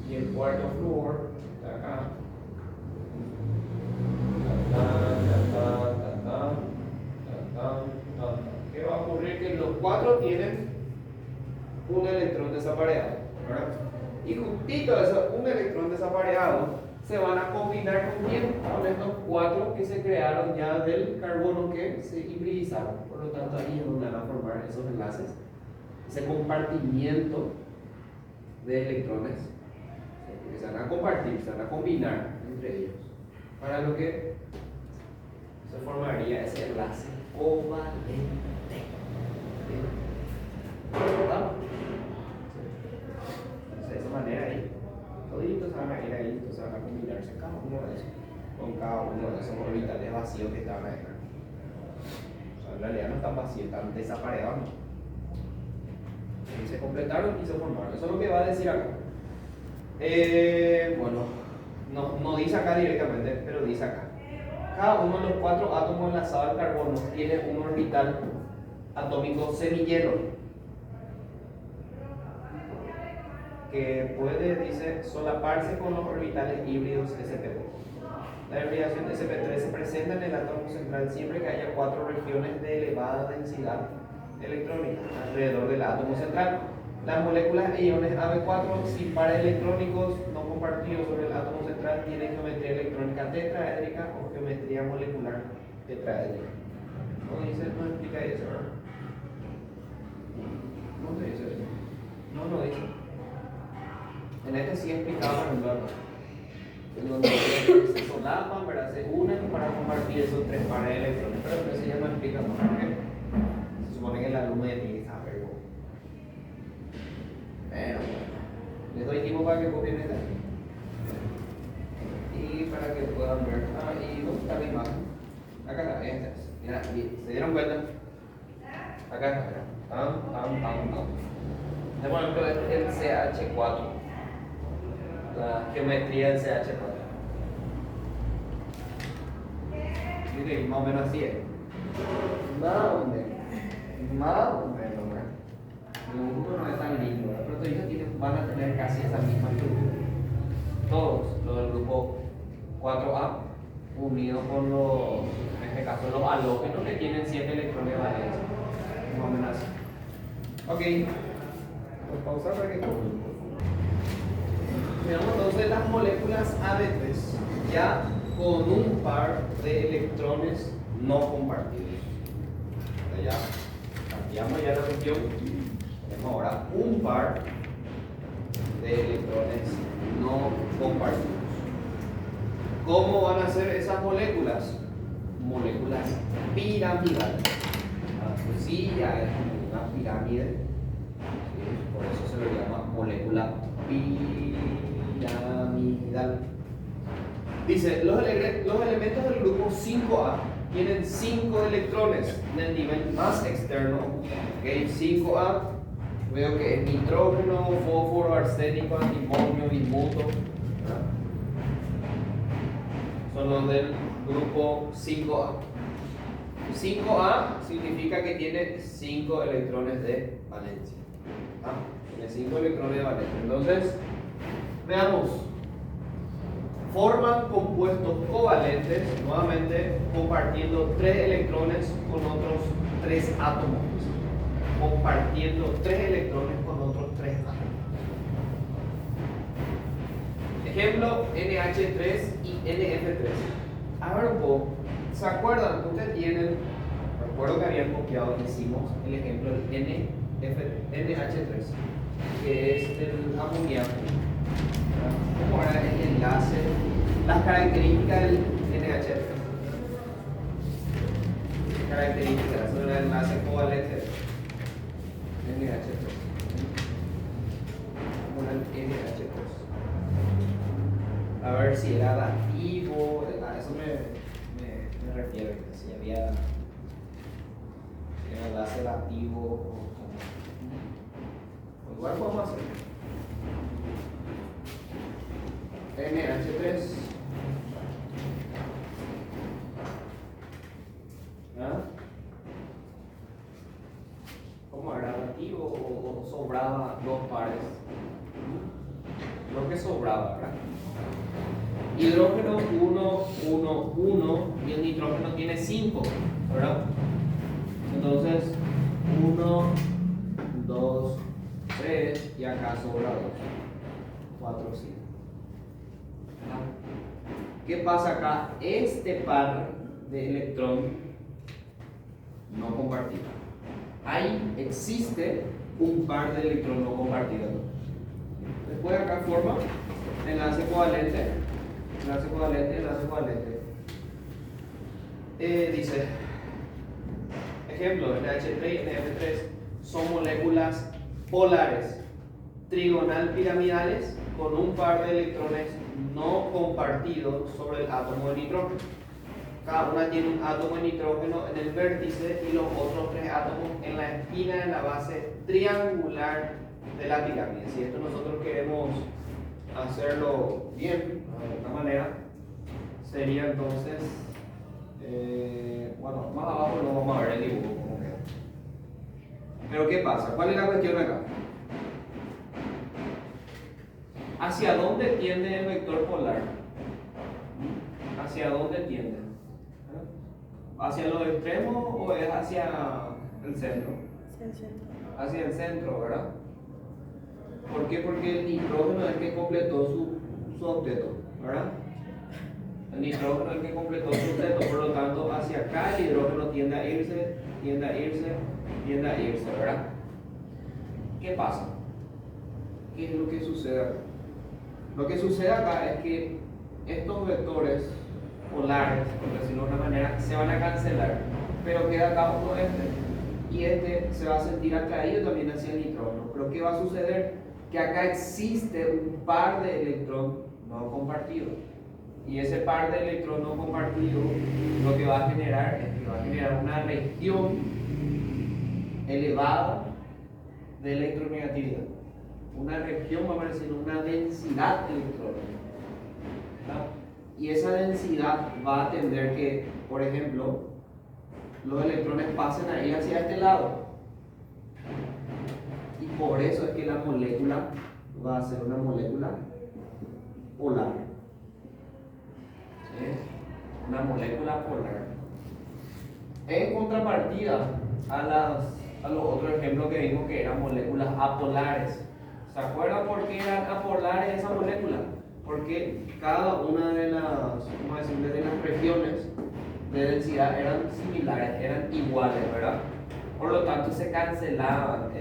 Y el cuarto flúor está acá. ¿Qué va a ocurrir? Que los 4 tienen un electrón desapareado, ¿verdad? Y juntito a eso, un electrón desapareado, se van a combinar con quién? Con estos 4 que se crearon ya del carbono que se hibridizaron. Por lo tanto, ahí es donde van a formar esos enlaces, ese compartimiento de electrones, que se van a compartir, se van a combinar entre ellos, para lo que se formaría ese enlace covalente. ¿Verdad? Entonces, de esa manera ahí, toditos se van a ir ahí, entonces se van a combinarse cada uno de esos, con cada uno de esos orbitales vacíos que estaban ahí. O sea, en realidad no están vacíos, están desapareados. Y se completaron y se formaron. Eso es lo que va a decir acá. Bueno, no dice acá directamente, pero dice acá. Cada uno de los 4 átomos enlazados al carbono tiene un orbital atómico semillero que puede, dice, solaparse con los orbitales híbridos sp3. La hibridación de sp3 se presenta en el átomo central siempre que haya 4 regiones de elevada densidad electrónica alrededor del átomo central. Las moléculas e iones AB4 sin pares electrónicos no compartidos sobre el átomo central tienen geometría electrónica tetraédrica o geometría molecular tetraédrica. No dice, no explica eso, ¿verdad? No te dice eso. No dice. En este sí explicaba, por ejemplo, en donde se solapan, ¿verdad? Se unen para compartir esos 3 pares de electrones, pero eso ya no explica más, ¿ok? Se supone que el alumno ya tiene que saber. Bueno, les doy tiempo para que copien esta y para que puedan ver. Y ¿dónde está la imagen? Acá está, esta es. Mira, ¿se dieron cuenta? Acá está, mira. Por ejemplo, este es el CH4, la geometría del CH4. ¿Sí? Más o menos así es. Más o menos, ¿verdad? El grupo no es tan lindo, ¿verdad? Pero ellos van a tener casi esa misma estructura. Todos los del grupo 4A unidos con los, en este caso, los halógenos que tienen 7 electrones de valencia. Más o menos así. Ok. Voy a pausar para que copien. Veamos entonces las moléculas AB3 ya con un par de electrones no compartidos. ya cambiamos ya la cuestión. Tenemos ahora un par de electrones no compartidos. ¿Cómo van a ser esas moléculas? Moléculas piramidales. Pues sí, ya es como una pirámide, ¿sí? Por eso se le llama molécula piramidal. Dice, los elementos del grupo 5A tienen 5 electrones en el nivel más externo. ¿Okay? 5A, veo que es nitrógeno, fósforo, arsénico, antimonio, bismuto. Son los del grupo 5A. 5A significa que tiene 5 electrones de valencia. Tiene 5 electrones de valencia. Entonces, veamos. Forman compuestos covalentes, nuevamente compartiendo 3 electrones con otros 3 átomos. Compartiendo 3 electrones con otros 3 átomos. Ejemplo, NH3 y NF3. A ver un poco, ¿se acuerdan? Ustedes tienen, recuerdo que habían copiado, hicimos el ejemplo del NH3, que es el amoníaco. ¿Cómo era el enlace? Las características del NH3. Características, son el enlace covalente NH3. ¿Cómo era el NH3? A ver si era adaptivo, a eso me refiero, si había enlace adaptivo o igual podemos hacer NH3. ¿Ah? ¿Cómo era adaptivo o sobraba 2 pares? Lo que sobraba, ¿verdad? Hidrógeno 1, 1, 1 y el nitrógeno tiene 5, ¿verdad? Entonces 1, 2, 3 y acá sobra 2, 4, 5. ¿Qué pasa acá? Este par de electrón no compartido. Ahí existe un par de electrón no compartido. Después acá forma enlace covalente. Enlace covalente, enlace covalente. Dice, ejemplo, NH3 y NF3 son moléculas polares, trigonal piramidales, con un par de electrones no compartidos sobre el átomo de nitrógeno. Cada una tiene un átomo de nitrógeno en el vértice y los otros 3 átomos en la esquina de la base triangular de la pirámide. Si esto nosotros queremos hacerlo bien, de esta manera, sería entonces, bueno, más abajo lo vamos a ver el dibujo como queda. Pero ¿qué pasa? ¿Cuál es la cuestión acá? ¿Hacia dónde tiende el vector polar? ¿Hacia dónde tiende? ¿Hacia los extremos o es hacia el centro? Hacia el centro, ¿verdad? ¿Por qué? Porque el nitrógeno es el que completó su octeto, ¿verdad? El nitrógeno es el que completó su octeto, por lo tanto, hacia acá el hidrógeno tiende a irse, tiende a irse, tiende a irse, ¿verdad? ¿Qué pasa? ¿Qué es lo que sucede acá? Lo que sucede acá es que estos vectores polares, por decirlo de una manera, se van a cancelar, pero queda acá uno y este se va a sentir atraído también hacia el nitrógeno. Pero ¿qué va a suceder? Que acá existe un par de electrón no compartido, y ese par de electrón no compartido lo que va a generar es que va a generar una región elevada de electronegatividad, una región, vamos a decir, una densidad electrónica, ¿verdad? Y esa densidad va a tender que, por ejemplo, los electrones pasen a ir hacia este lado. Y por eso es que la molécula va a ser una molécula polar. Una molécula polar. En contrapartida a los otros ejemplos que vimos que eran moléculas apolares. ¿Se acuerdan por qué eran apolares esas moléculas? Porque cada una de las, ¿cómo decirlo?, de las regiones de densidad eran similares, eran iguales, ¿verdad? Por lo tanto, se cancelaban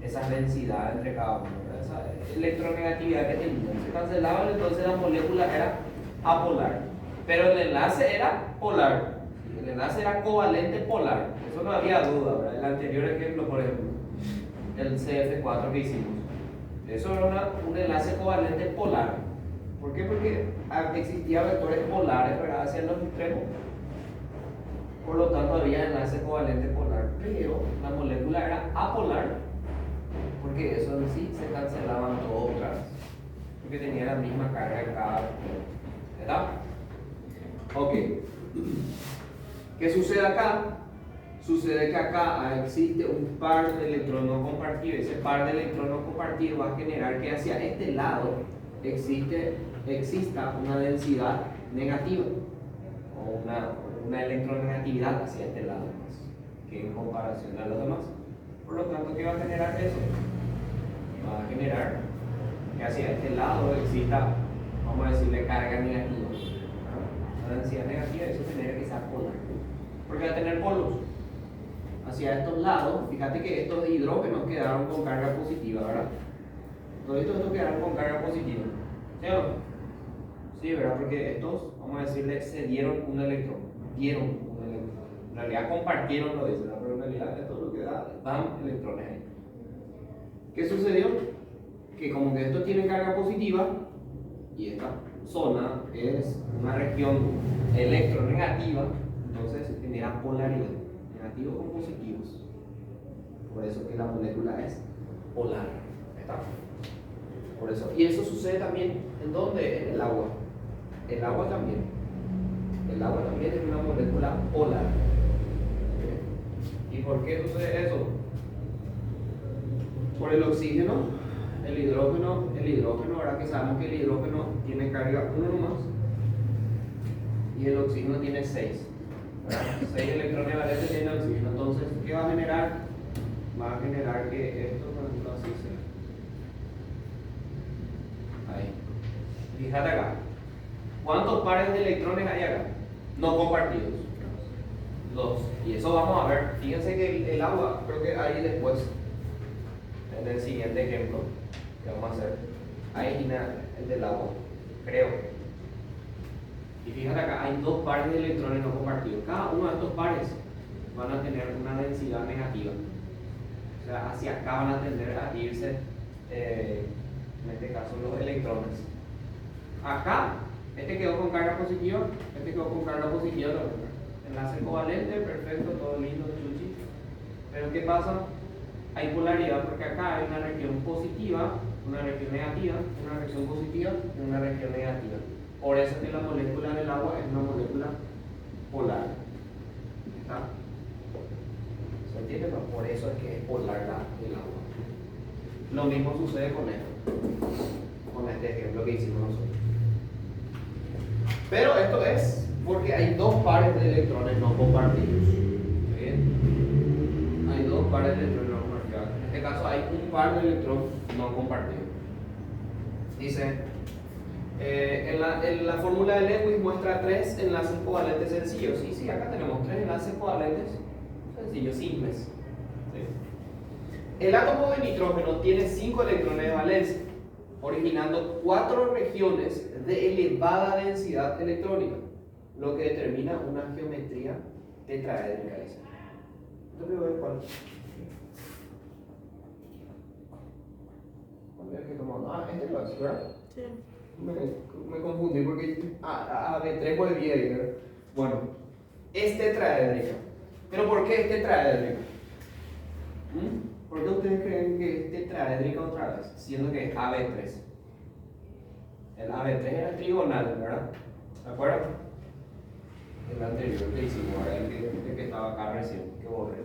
esas densidades entre cada uno, ¿verdad? Esa electronegatividad que tenían. Se cancelaban, entonces la molécula era apolar. Pero el enlace era polar. El enlace era covalente polar. Eso no había duda, ¿verdad? El anterior ejemplo, por ejemplo, el CF4 que hicimos. Eso era un enlace covalente polar. ¿Por qué? Porque existían vectores polares, ¿verdad?, hacia los extremos. Por lo tanto, había enlace covalente polar. Pero la molécula era apolar, porque eso en sí se cancelaban todos otra vez. Porque tenía la misma carga en cada vector. ¿Verdad? Ok. ¿Qué sucede acá? Sucede que acá existe un par de electrones no compartidos. Ese par de electrones no compartidos va a generar que hacia este lado exista una densidad negativa o una electronegatividad hacia este lado más que en comparación a los demás. Por lo tanto, ¿qué va a generar eso? Va a generar que hacia este lado exista, vamos a decirle, carga negativa. Una densidad negativa, eso genera que sea polar. Porque va a tener polos. Hacia estos lados, fíjate que estos hidrógenos quedaron con carga positiva, ¿verdad? Todos estos quedaron con carga positiva. ¿Sí o no? Sí, ¿verdad? Porque estos, vamos a decirle, se dieron un electrón. Dieron un electrón. En realidad compartieron, lo dice, ¿verdad? Pero en realidad esto es lo que dan electrones ahí. ¿Qué sucedió? Que como que estos tienen carga positiva y esta zona es una región electronegativa, entonces se genera polaridad. Negativos con positivos. Por eso que la molécula es polar. ¿Está? Por eso. Y eso sucede también ¿en dónde? En el agua. El agua también. El agua también es una molécula polar. ¿Y por qué sucede eso? Por el oxígeno, el hidrógeno, ahora que sabemos que el hidrógeno tiene carga 1 nomás y el oxígeno tiene 6. 6 electrones valentes tiene el oxígeno. Entonces, ¿qué va a generar? Va a generar que esto, por ejemplo, así sea. Ahí. Fíjate acá. ¿Cuántos pares de electrones hay acá? No compartidos. 2. Y eso vamos a ver. Fíjense que el agua, creo que ahí después, en el siguiente ejemplo que vamos a hacer, ahí el del agua, creo. Y fíjate acá, hay 2 pares de electrones no compartidos. Cada uno de estos pares van a tener una densidad negativa. O sea, hacia acá van a tender a irse, en este caso, los electrones. Acá, este quedó con carga positiva, este quedó con carga positiva también. Enlace covalente, perfecto, todo lindo, chuchi. Pero ¿qué pasa? Hay polaridad porque acá hay una región positiva, una región negativa, una región positiva y una región negativa. Por eso es que la molécula del agua es una molécula polar. ¿Está? ¿Se entiende? No, por eso es que es polar el agua. Lo mismo sucede con esto, con este ejemplo que hicimos nosotros. Pero esto es porque hay 2 pares de electrones no compartidos. ¿Bien? Hay 2 pares de electrones no compartidos. En este caso hay un par de electrones no compartidos. Dice, en la fórmula de Lewis muestra 3 enlaces covalentes sencillos. Sí, acá tenemos 3 enlaces covalentes sencillos, simples. ¿Sí? El átomo de nitrógeno tiene 5 electrones de valencia, originando 4 regiones de elevada densidad electrónica, lo que determina una geometría tetraédrica. No te voy a ver cuál. ¿Cuál es el que tomamos? Este lo hace, ¿verdad? Sí. Me confundí porque AB3 volví a ir, ¿verdad? Bueno, es tetraédrica. ¿Pero por qué es tetraédrica? ¿Por qué ustedes creen que es tetraédrica otra vez? Siendo que es AB3. El AB3 era trigonal, ¿verdad? ¿De acuerdo? El anterior que hicimos, el que estaba acá recién, que borré.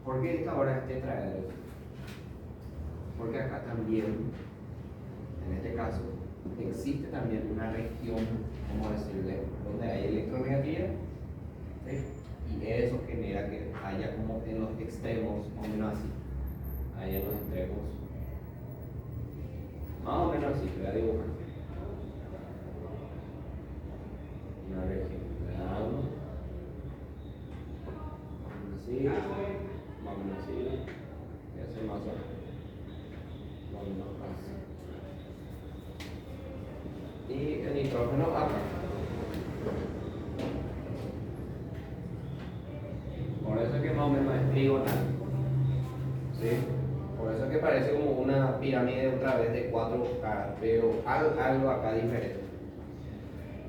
¿Por qué esta ahora es tetraédrica? Porque acá también, en este caso, existe también una región, vamos a decirle, donde hay electronegatividad, ¿sí? Y eso genera que haya como en los extremos, más o menos así, ahí en los extremos, más o menos así, te voy a dibujar una región, nitrógeno acá. Por eso es que más o menos es trigonal. ¿Sí? Por eso es que parece como una pirámide otra vez de 4 caras, pero algo acá diferente.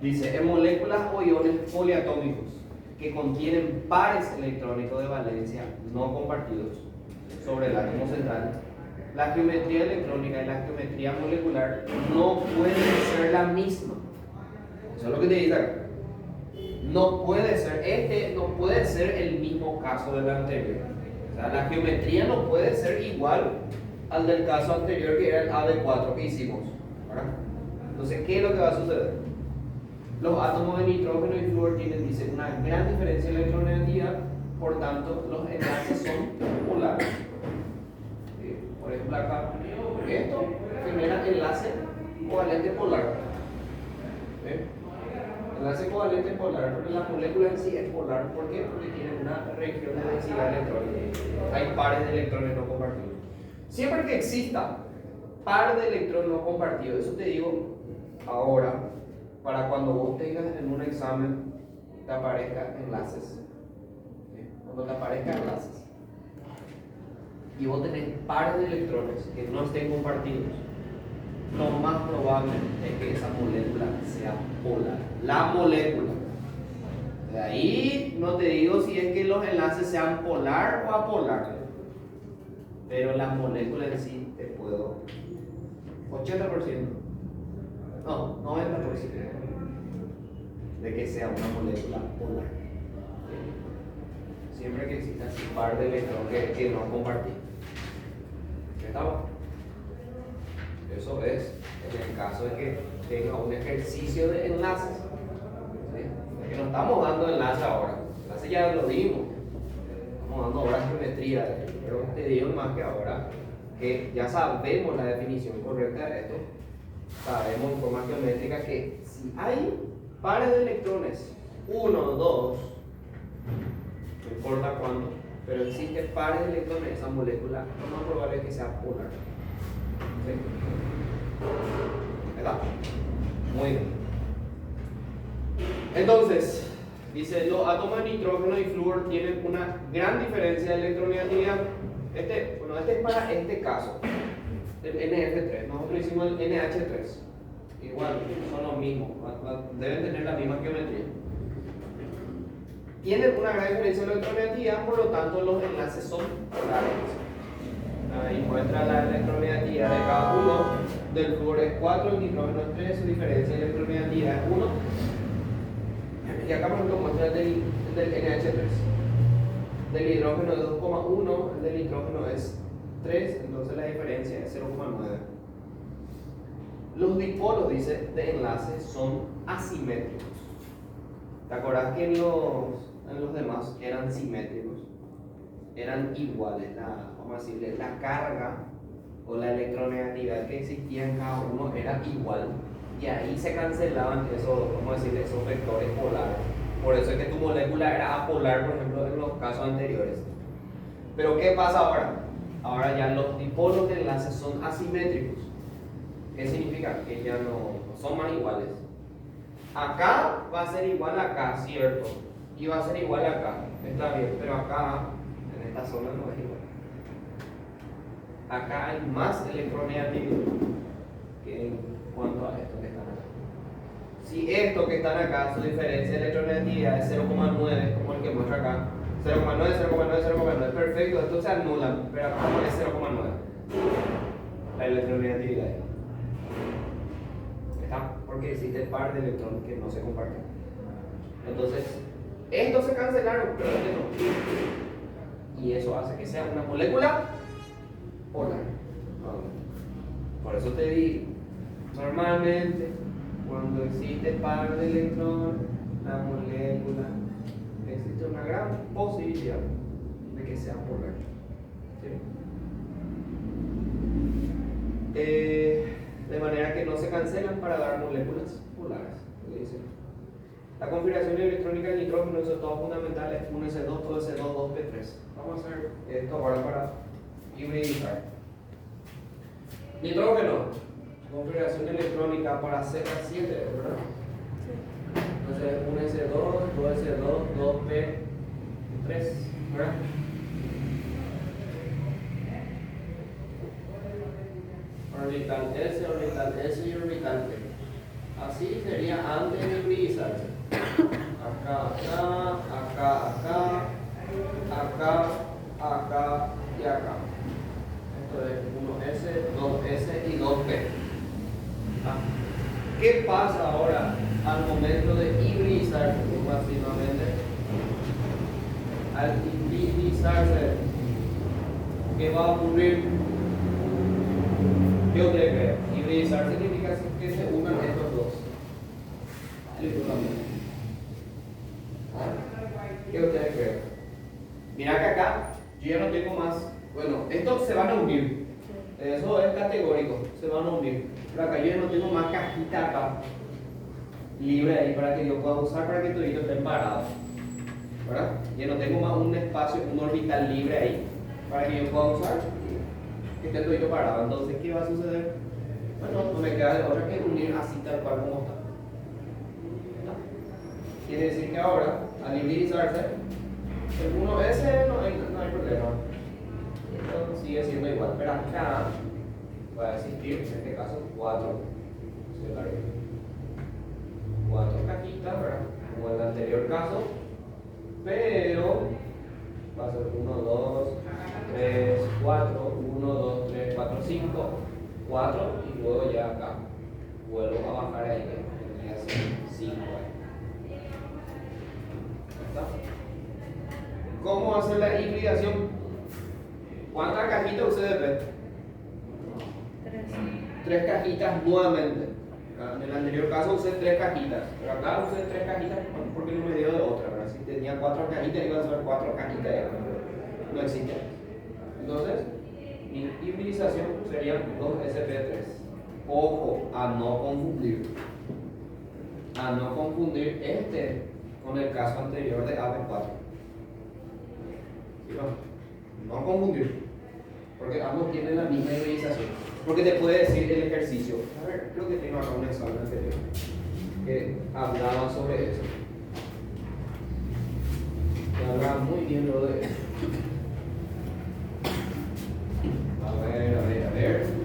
Dice, en moléculas o iones poliatómicos que contienen pares electrónicos de valencia no compartidos sobre el átomo central, la geometría electrónica y la geometría molecular no pueden ser la misma. Eso es lo que te dice acá. No puede ser, no puede ser el mismo caso del anterior. O sea, la geometría no puede ser igual al del caso anterior que era el AB4 que hicimos, ¿verdad? Entonces, ¿qué es lo que va a suceder? Los átomos de nitrógeno y flúor tienen, dice, una gran diferencia en electronegatividad, por tanto, los enlaces son polares. ¿Sí? Por ejemplo, acá, esto genera enlace covalente polar. ¿Sí? Enlace covalente polar, porque la molécula en sí es polar. ¿Por qué? Porque tiene una región de densidad electrónica. Hay pares de electrones no compartidos. Siempre que exista par de electrones no compartidos, eso te digo ahora, para cuando vos tengas en un examen te aparezca enlaces. ¿Sí? Cuando te aparezca enlaces y vos tenés pares de electrones que no estén compartidos, lo más probable es que esa molécula sea polar. La molécula. De ahí no te digo si es que los enlaces sean polar o apolar, pero la molécula en sí te puedo 80%, no, 90% de que sea una molécula polar. Siempre que exista un par de electrones que no compartir. ¿Estamos? Eso es en el caso de que tenga un ejercicio de enlaces. ¿Sí? Porque no estamos dando enlace ahora. Enlace ya lo dimos. Estamos dando ahora geometría. Pero te digo más que ahora que ya sabemos la definición correcta de esto. Sabemos en forma geométrica que si hay pares de electrones, 1, 2, no importa cuándo, pero existe pares de electrones en esa molécula, lo más probable es que sea polar. ¿Sí? ¿Verdad? Muy bien. Entonces, dice, los átomos de nitrógeno y flúor tienen una gran diferencia de electronegatividad. Este es para este caso, el NF3. Nosotros hicimos el NH3. Igual, son los mismos, deben tener la misma geometría. Tienen una gran diferencia de electronegatividad, por lo tanto los enlaces son polares. Ahí muestra la electronegatividad de cada uno. Del flúor es 4, el nitrógeno es 3, su diferencia de electronegatividad es 1. Y acá por ejemplo muestra el del NH3. Del hidrógeno es 2,1, el del nitrógeno es 3, entonces la diferencia es 0,9. Los dipolos, dice, de enlace son asimétricos. ¿Te acordás que en los demás eran simétricos? Eran iguales, vamos a decirle, la carga o la electronegatividad que existía en cada uno era igual. Y ahí se cancelaban esos, vamos a decirle, esos vectores polares. Por eso es que tu molécula era apolar, por ejemplo, en los casos anteriores. Pero ¿qué pasa ahora? Ahora ya los dipolos de enlace son asimétricos. ¿Qué significa? Que ya no son más iguales. Acá va a ser igual a acá, ¿cierto? Y va a ser igual acá, está bien, pero acá, en esta zona no es igual. Acá hay más electronegatividad que en cuanto a estos que están acá. Si estos que están acá, su diferencia de electronegatividad es 0,9, como el que muestra acá, 0,9, 0,9, 0,9, perfecto, estos se anulan, pero acá es 0,9 la electronegatividad. ¿Está? Porque existe el par de electrones que no se comparten. Entonces, estos se cancelaron, pero este no. Y eso hace que sea una molécula polar. Por eso te digo, normalmente, cuando existe par de electrones, la molécula, existe una gran posibilidad de que sea polar. ¿Sí? De manera que no se cancelan para dar moléculas polares. La configuración electrónica del nitrógeno, eso es todo fundamental, es 1s2, 2s2, 2p3. Vamos a hacer esto ahora para hibridizar. Nitrógeno, configuración electrónica para Z7, ¿verdad? Entonces 1S2, 2S2, 2P3, ¿verdad? Orbital S y orbital P. Así sería antes de hibridizarse. Acá, acá y acá. Esto es 1S, 2S y 2P. ¿Qué pasa ahora al momento de hibridizarse? Básicamente, al hibridizarse, ¿qué va a ocurrir? ¿Qué ustedes creen? Hibridizar significa que se unan estos dos. ¿Qué ustedes creen? Mira que acá yo ya no tengo más. Bueno, estos se van a unir. Eso es categórico, se van a unir. Pero acá yo ya no tengo más cajita acá libre ahí para que yo pueda usar para que toditos estén parados. ¿Verdad? Ya no tengo más un espacio, un orbital libre ahí para que yo pueda usar que esté todito parado. Entonces, ¿qué va a suceder? Bueno, no me queda de otra que unir así tal cual como está. Quiere decir que ahora, al hibridizarse, el 1S no hay problema. Esto sigue siendo igual, pero acá va a existir, en este caso, 4 cajitas, ¿verdad? Como en el anterior caso, pero va a ser 1, 2, 3, 4, 1, 2, 3, 4, 5, 4 y luego ya acá vuelvo a bajar ahí, que vendría a ser 5 ahí. ¿Está? ¿Cómo hacer la hibridación? ¿Cuántas cajitas ustedes ven? 3 cajitas nuevamente. En el anterior caso usé 3 cajitas, pero acá usé 3 cajitas porque no me dio de otra, ¿verdad? Si tenía 4 cajitas iba a ser 4 cajitas, no existe. Entonces, mi hibridización sería 2sp3. Ojo, a no confundir. A no confundir este con el caso anterior de AP4. ¿Sí, no confundir. Porque ambos tienen la misma hibridización. Porque te puede decir el ejercicio. A ver, creo que tengo acá un examen anterior que hablaba sobre eso. Que hablaba muy bien lo de eso. A ver.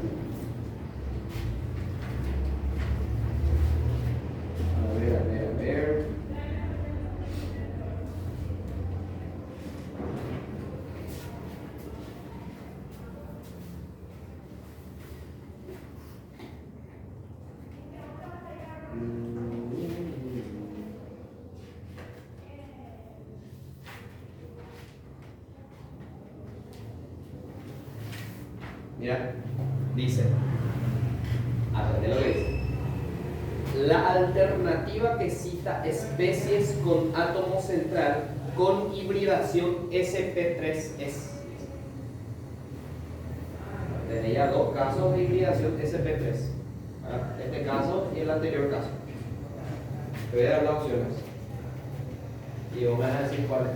Mira, dice, atente lo que dice. La alternativa que cita especies con átomo central con hibridación sp3 es. Tenía 2 casos de hibridación sp3. Este caso y el anterior caso. Te voy a dar las opciones. Y vos me vas a decir cuál es.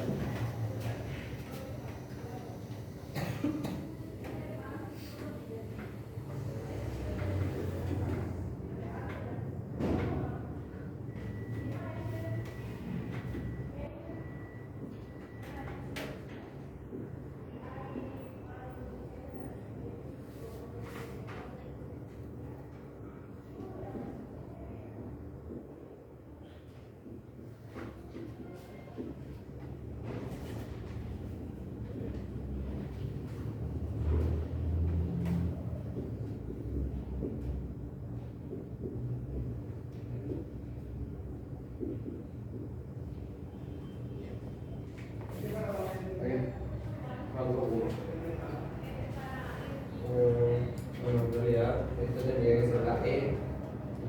Bueno, en realidad, esto tendría que ser la E,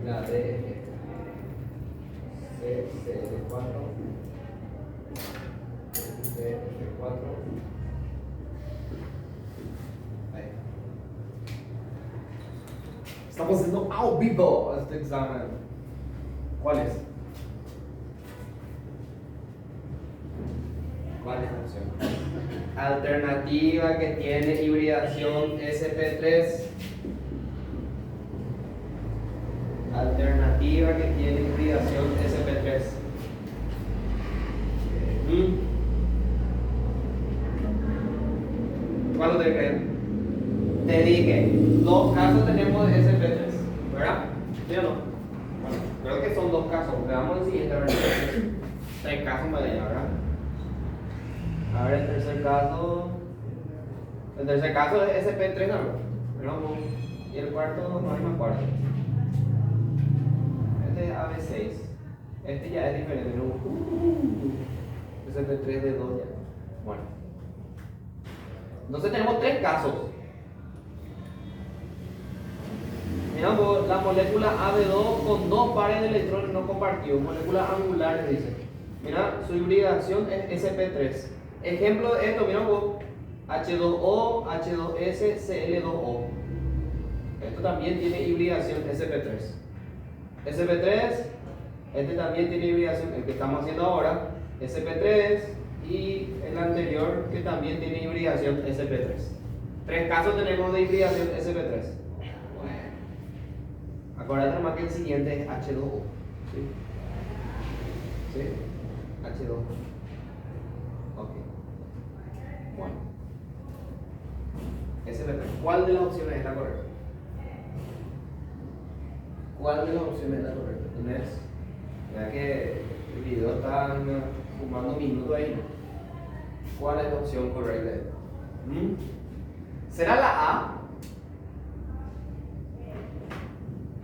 la D, CF4, CF4. Ahí. Estamos haciendo ao vivo este examen. ¿Cuál es? ¿Cuál es la opción? Alternativa que tiene hibridación sp3. Alternativa que tiene hibridación sp3. dije, dos casos tenemos de SP3, ¿verdad? ¿Sí o no? Bueno, creo que son dos casos. Veamos el siguiente, a ver. Tres casos me da, ¿verdad? A ver, el tercer caso. El tercer caso es SP3, ¿no? Y el cuarto no hay más cuarto. Este es AB6. Este ya es diferente, ¿no? SP3 de 2 ya. Bueno. Entonces tenemos tres casos. Miramos la molécula AB2 con dos pares de electrones no compartidos, moléculas angulares, dice. Mira, su hibridación es sp3. Ejemplo de esto, miramos H2O, H2S, Cl2O. Esto también tiene hibridación sp3. sp3, este también tiene hibridación, el que estamos haciendo ahora, sp3, y el anterior que también tiene hibridación sp3. Tres casos tenemos de hibridación sp3. Acuérdate más que el siguiente es H2O. ¿Sí? ¿Sí? H2O. Ok. Bueno. SP3. ¿Cuál de las opciones es la correcta? ¿Cuál de las opciones es la correcta? ¿Tienes? Mira que el video está fumando minutos ahí. ¿Cuál es la opción correcta? ¿Será la A?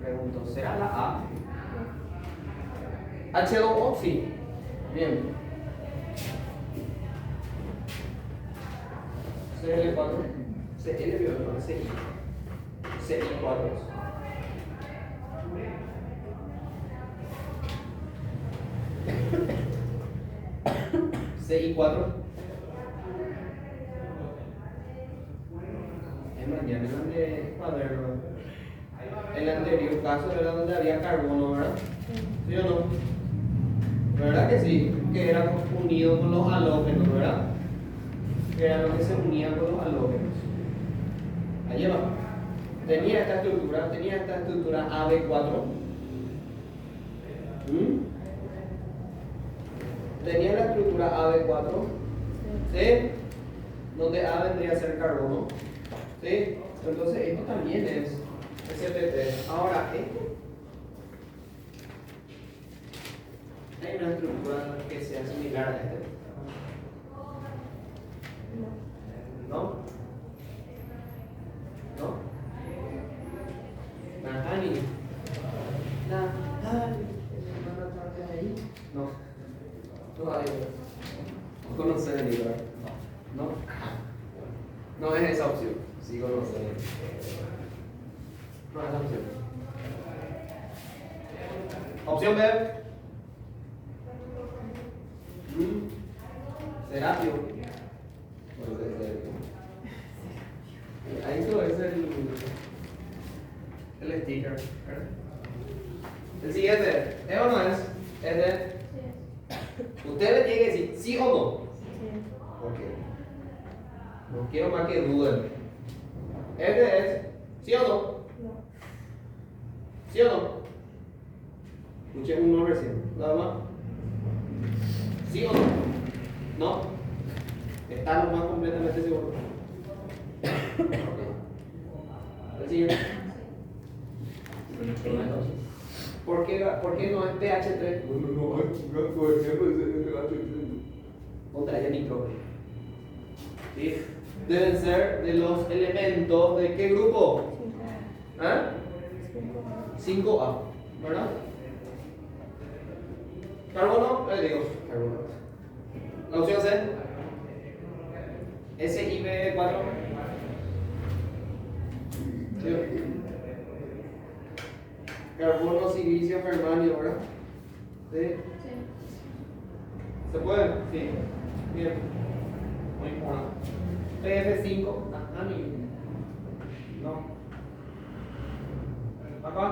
Pregunto, ¿será la A? H2O, sí. Bien. CL4. CL, no, CI. CI4. CI4. Es mañana, a ver, el anterior caso era donde había carbono, ¿verdad? ¿Sí o no? ¿Verdad que sí? Que era unido con los halógenos, ¿verdad? Que era lo que se unía con los halógenos. Allí va. Tenía esta estructura AB4. Tenía la estructura AB4. ¿Sí? Donde A vendría a ser carbono. ¿Sí? Entonces esto también es sp3. Ahora, hay una estructura que sea similar a este. ¿No? ¿No? Nahani. No. Todavía no conoces el libro. No. No es esa opción. Sí conoces. No es la opción. Opción B. Serapio. Ahí todo es el sticker, ¿verdad? El siguiente, ¿es o no es? ¿Es de? Sí. Usted le tiene que decir sí o no. Sí. ¿Por qué? No quiero más que duden. ¿Este es? ¿Sí o no? No. ¿Sí o no? Escuché un no recién. Nada más. ¿Sí o no? ¿No? ¿Está lo más completamente seguro? Okay. El siguiente. ¿Por qué no es pH3? No, otra ya nitrógeno. ¿Sí? Deben ser de los elementos de qué grupo? 5A, ¿verdad? Carbono, carbono. La opción C. SiB4. Carbono, silicio, germanio, ¿verdad? ¿Sí? Sí. ¿Se puede? Sí. Bien. Muy importante. PF5. No. Acá.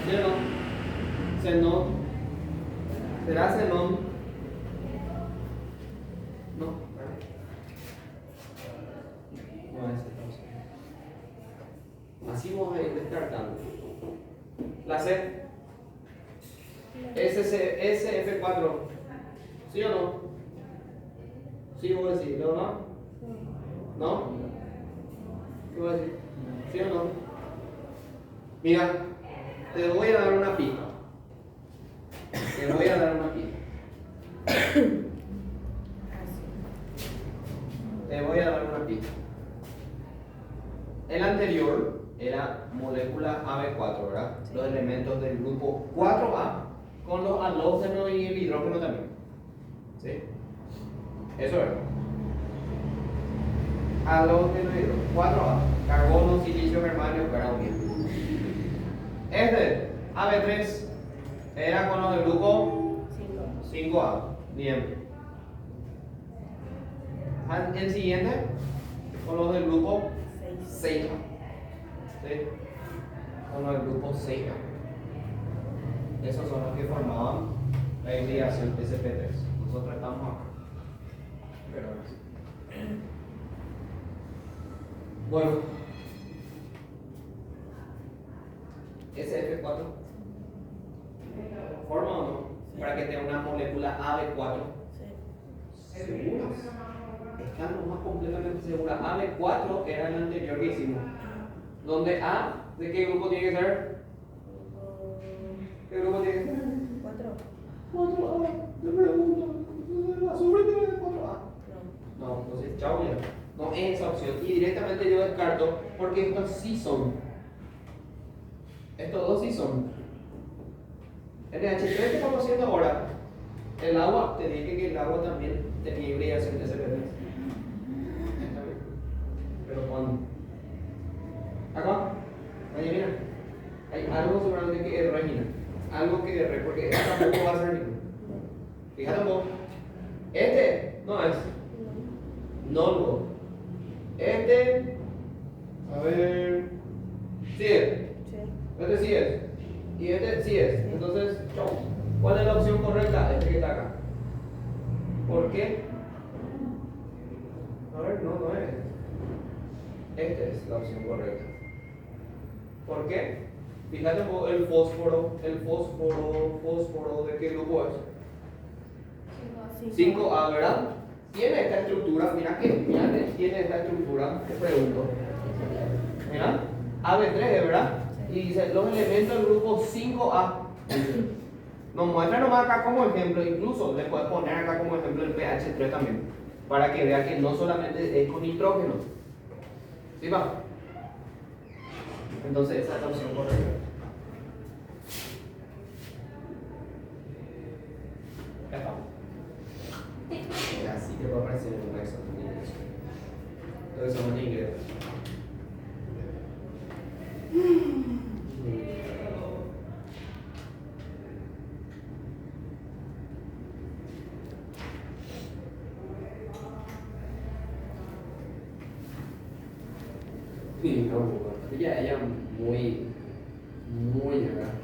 ¿Sí o no? Xenón. ¿Será xenón? No. No es esta opción. Así vamos a ir descartando. La C. SF4. ¿Sí o no? Sí, voy a decir, ¿no? ¿No? ¿Qué voy a decir? ¿Sí o no? Mira, te voy a dar una pista. Te voy a dar una pista. Te voy a dar una pista. El anterior era molécula AB4, ¿verdad? Sí. Los elementos del grupo 4A con los halógenos y el hidrógeno también. ¿Sí? Eso es. Halógeno y hidrógeno. 4A. Carbono, silicio, germanio, caronio. Este, AB3, era con los del grupo 5A. Bien. El siguiente, con los del grupo 6A. ¿Sí? Con los del grupo 6A. Esos son los que formaban la hibridación sp3. Nosotros estamos acá. Pero ahora sí. Bueno, SF4 forma o no para que tenga una molécula AB4. ¿Seguras? Estamos más completamente seguras. AB4 era el anterior que hicimos. Donde A, ¿de qué grupo tiene que ser? ¿Qué grupo tiene que ser? 4A. Le pregunto. ¿La sobre tiene 4A? No, entonces chao ya. No es esa opción. Y directamente yo descarto porque estos sí son. Estos dos sí son. NH3 que estamos haciendo ahora. El agua, te dije que el agua también tenía hibridación de sp3. Pero ¿cuándo? Acá. Oye, mira. Hay algo seguramente que error, mira. Algo que error, porque esto tampoco va a ser ningún. Fíjate un poco. Este no es. No. Este. A ver. Sí es. Este sí es. Y este sí es. Entonces, chau. ¿Cuál es la opción correcta? Este que está acá. ¿Por qué? A ver, no es. Esta es la opción correcta. ¿Por qué? Fíjate el fósforo, ¿de qué grupo es? 5A, ¿verdad? Tiene esta estructura, mira, tiene esta estructura, te pregunto. Mira, AB3, ¿verdad? Y dice, los elementos del grupo 5A. Nos muestra nomás acá como ejemplo, incluso le puedes poner acá como ejemplo el pH3 también, para que vea que no solamente es con nitrógeno. ¿Sí va? Entonces esa es la opción correcta. Ya está. Y así te va a aparecer en un examen de ingreso. Entonces son de ingreso. Sí, no, ella muy, ¿verdad?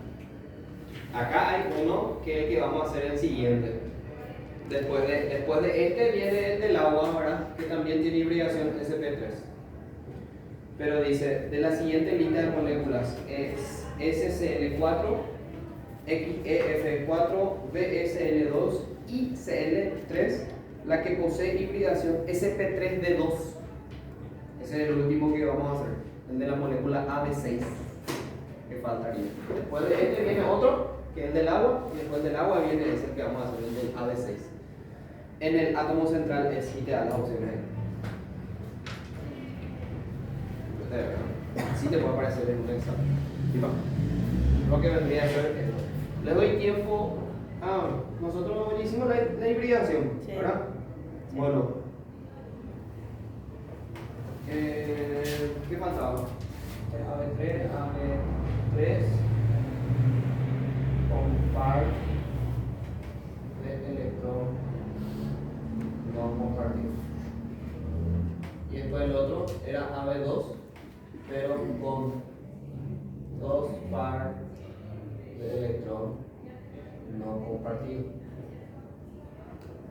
Acá hay uno que es el que vamos a hacer el siguiente. Después de este viene el del agua, ¿verdad? Que también tiene hibridación sp3. Pero dice, de la siguiente lista de moléculas es SCl4, XEF4, BSL2 y CL3, la que posee hibridación sp3d2. Ese es el último que vamos a hacer, el de la molécula AB6, que faltaría. Después de este viene otro, que es el del agua, y después del agua viene ese que vamos a hacer, el del AB6. En el átomo central es y te da las opciones. Así te puede aparecer en un examen. Lo que vendría a ser esto. Le doy tiempo. Nosotros ya hicimos la hibridación, Sí. ¿verdad? Sí. Bueno. ¿Qué faltaba? AB3, con par de electrón no compartido. Y después el otro era AB2, pero con 2 par de electrón no compartido.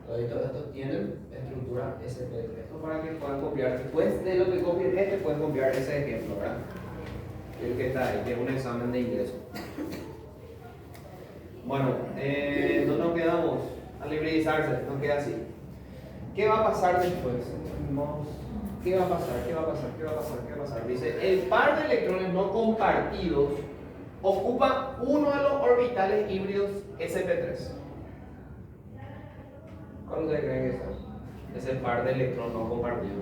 Todos estos tienen estructura sp3. Esto para que puedan copiar. Después de lo que copien este, pueden copiar ese ejemplo, ¿verdad? El que está ahí, que es un examen de ingreso. Bueno, no nos quedamos al hibridizarse, nos queda así. ¿Qué va a pasar después? Vamos ¿qué va a pasar? Dice, el par de electrones no compartidos ocupa uno de los orbitales híbridos sp3. ¿Cuál ustedes creen que es el par de electrones no compartidos?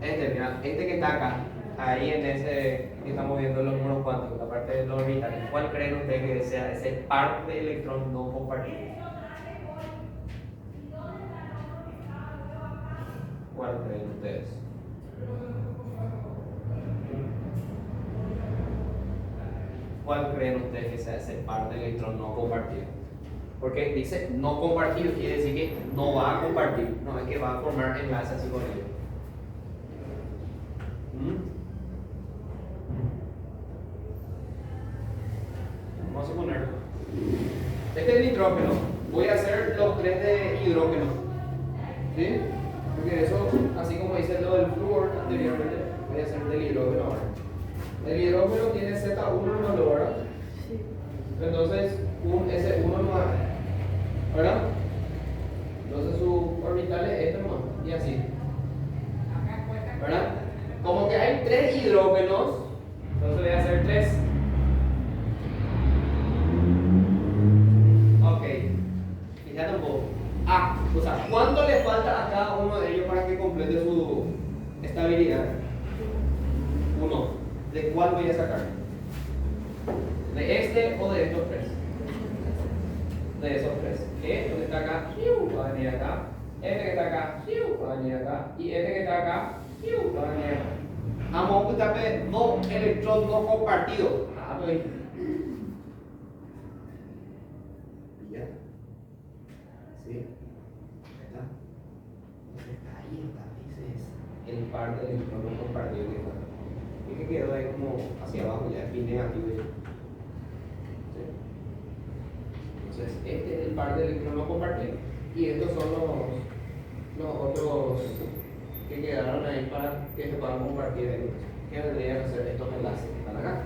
Mira, que está acá, ahí en ese que estamos viendo los números cuánticos, la parte de los orbitales. ¿Cuál creen ustedes que sea ese par de electrones no compartidos? ¿Cuál creen ustedes? ¿Cuál creen ustedes que sea ese par de electrones no compartido? Porque dice no compartido, quiere decir que no va a compartir, no es que va a formar enlaces así con ellos. Vamos a poner. Este es el nitrógeno. Voy a hacer los 3 de hidrógeno. ¿Sí? Porque eso, así como hice lo del flúor anteriormente, voy a hacer del hidrógeno ahora. El hidrógeno tiene Z1 más lo, ¿verdad? Sí. Entonces, un S1 más, ¿verdad? Entonces su orbital es este nomás, y así. ¿Verdad? Como que hay 3 hidrógenos, entonces voy a hacer 3. Ok, fíjate un poco. O sea, ¿cuánto le falta a cada uno de ellos para que complete su estabilidad? 1. ¿De cuál voy a sacar? ¿De este o de estos 3? De esos 3. Este que está acá, va a venir acá. Este que está acá, va a venir acá. Y este que está acá, va a venir acá. Vamos a ocultarme 2 electrones no compartidos. Pues. Ya. ¿Sí? ¿Está? Ahí está. Ese es el par de electrones no compartidos que está. Y que quedó ahí como hacia abajo, ya es bien negativo. ¿Sí? Entonces, este es el par de electrones no compartidos. Y estos son los otros que quedaron ahí para que se puedan compartir ahí. ¿Qué vendrían a ser estos enlaces que están acá?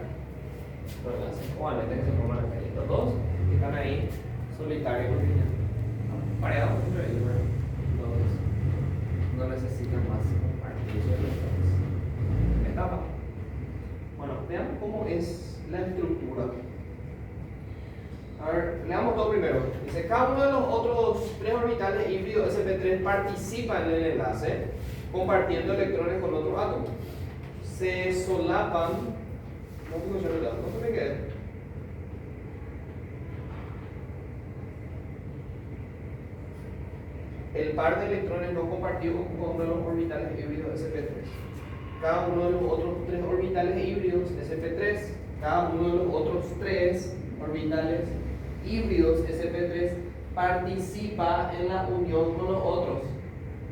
Estos enlaces, o al que se forman acá. Estos dos que están ahí solitarios porque ya pareados entre ellos, ¿verdad? Entonces, no necesitan más compartir esos electrones. Etapa. Bueno, veamos cómo es la estructura. A ver, leamos todo primero. Dice, cada uno de los otros 3 orbitales híbridos sp3 participa en el enlace compartiendo electrones con otro átomo. Se solapan. No tengo celular, no se me quede. El par de electrones no compartidos ocupa uno de los orbitales híbridos sp3. Cada uno de los otros 3 orbitales híbridos sp3, cada uno de los otros 3 orbitales híbridos sp3 participa en la unión con los otros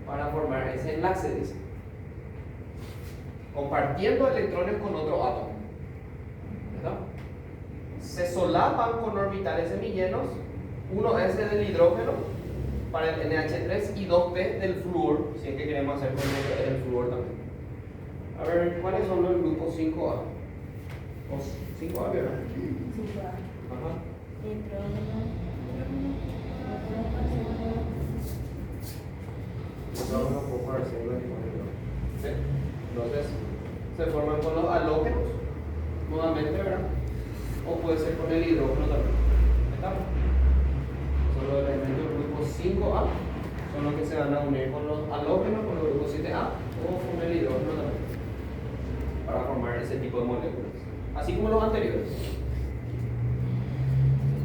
para formar ese enlace, dice. Compartiendo electrones con otro átomo. ¿Verdad? Se solapan con orbitales semillenos. Uno es el del hidrógeno para el NH3 y 2p del flúor, si es que queremos hacer con el flúor también. A ver, ¿cuáles son los grupos 5A? O 5A, ¿verdad? 5A. Ajá. ¿Sí? Entonces, se forman con los halógenos, nuevamente, ¿verdad? O puede ser con el hidrógeno también. ¿Estamos? Son los elementos del grupo 5A, son los que se van a unir con los halógenos, con el grupo 7A, o con el hidrógeno también, para formar ese tipo de moléculas, así como los anteriores.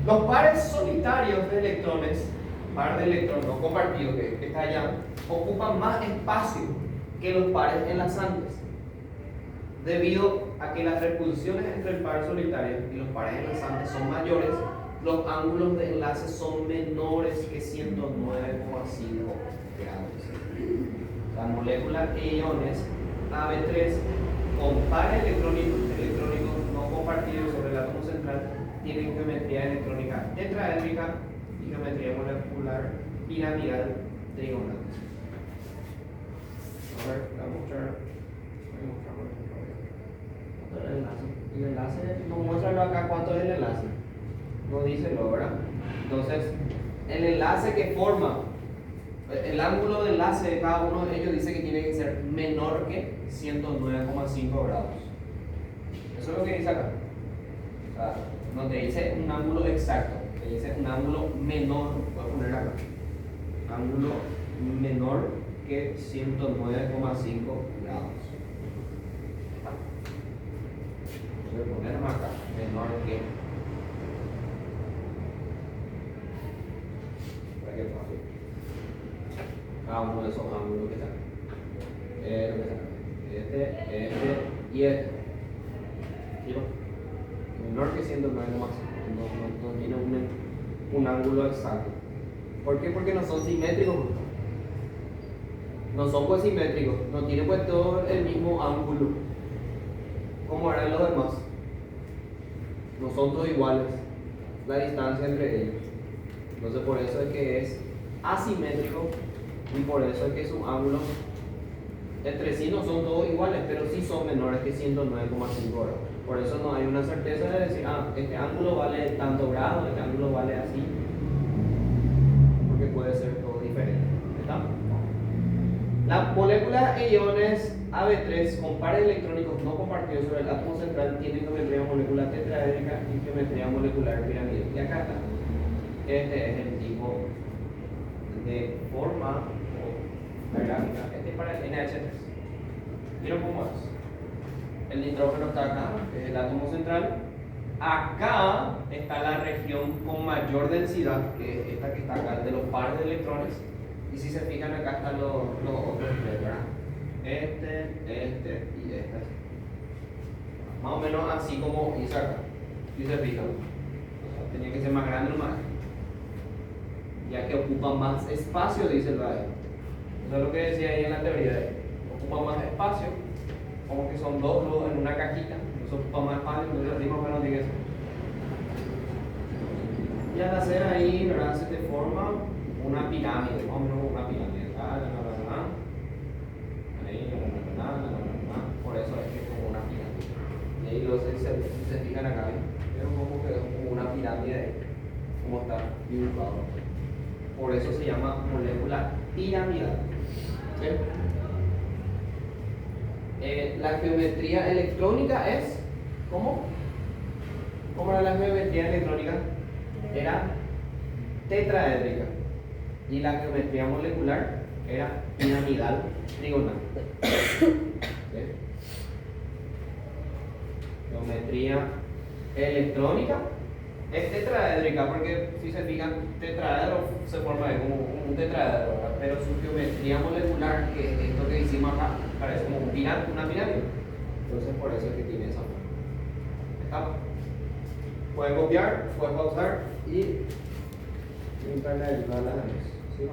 Los pares solitarios de electrones, par de electrones no compartidos que está allá, ocupan más espacio que los pares enlazantes, debido a que las repulsiones entre el par solitario y los pares enlazantes son mayores. Los ángulos de enlace son menores que 109,5 grados. La molécula de iones AB3 con pares electrónicos no compartidos sobre el átomo central tienen geometría electrónica tetraédrica y geometría molecular piramidal trigonal. A ver, voy a mostrar. El enlace, no muéstralo acá cuánto es el enlace. No dice lo, ¿verdad? Entonces, el enlace que forma El ángulo de enlace de cada uno de ellos dice que tiene que ser menor que 109,5 grados. Eso es lo que dice acá. O sea, no te dice un ángulo exacto, te dice un ángulo menor. Voy a poner acá. Ángulo menor que 109,5 grados. Voy a poner acá. Menor que. Para que pase. Cada uno de esos ángulos que están. Este y este. ¿Sí? Menor que 109,5. No tiene un ángulo exacto. ¿Por qué? Porque no son simétricos. No son pues simétricos. No tienen pues todo el mismo ángulo. Como eran los demás. No son todos iguales. La distancia entre ellos. Entonces por eso es que es asimétrico. Y por eso es que sus ángulos entre sí no son todos iguales, pero sí son menores que 109,5 grados. Por eso no hay una certeza de decir, este ángulo vale tanto grado, este ángulo vale así. Porque puede ser todo diferente. ¿Está? La molécula de iones AB3 con pares electrónicos no compartidos sobre el átomo central tienen geometría molecular tetraédrica y geometría molecular piramidal. Y acá está. Este es el tipo de forma o la gráfica. Este es para el NH3. ¿Vieron cómo es? El nitrógeno está acá, que es el átomo central. Acá está la región con mayor densidad, que es esta que está acá, de los pares de electrones. Y si se fijan, acá están los otros tres, ¿verdad? Este y este. Más o menos así como hice acá. Si se fijan, tenía que ser más grande o más, ya que ocupa más espacio, dice el radio. Eso es lo que decía ahí en la teoría. Ocupa más espacio, como que son dos luz en una cajita, eso ocupa más espacio, entonces así más o menos tiene que ser. Y al hacer ahí, ¿verdad? Se te forma una pirámide, más o menos una pirámide. Ahí, por eso es que es como una pirámide. Y ahí si se fijan acá, vieron como que es como una pirámide, como está dibujado. Por eso se llama molécula piramidal. ¿Sí? La geometría electrónica es, ¿cómo? ¿Cómo era la geometría electrónica? Era tetraédrica. Y la geometría molecular era piramidal trigonal. ¿Sí? Geometría electrónica es tetraédrica, porque si se fijan, tetraedro se forma como un tetraedro, ¿verdad? Pero su geometría molecular, que es esto que hicimos acá, parece como una pirámide. Entonces por eso es que tiene esa forma. ¿Está? Pueden copiar, pueden pausar y pintarle el lado a la vez. ¿Sí?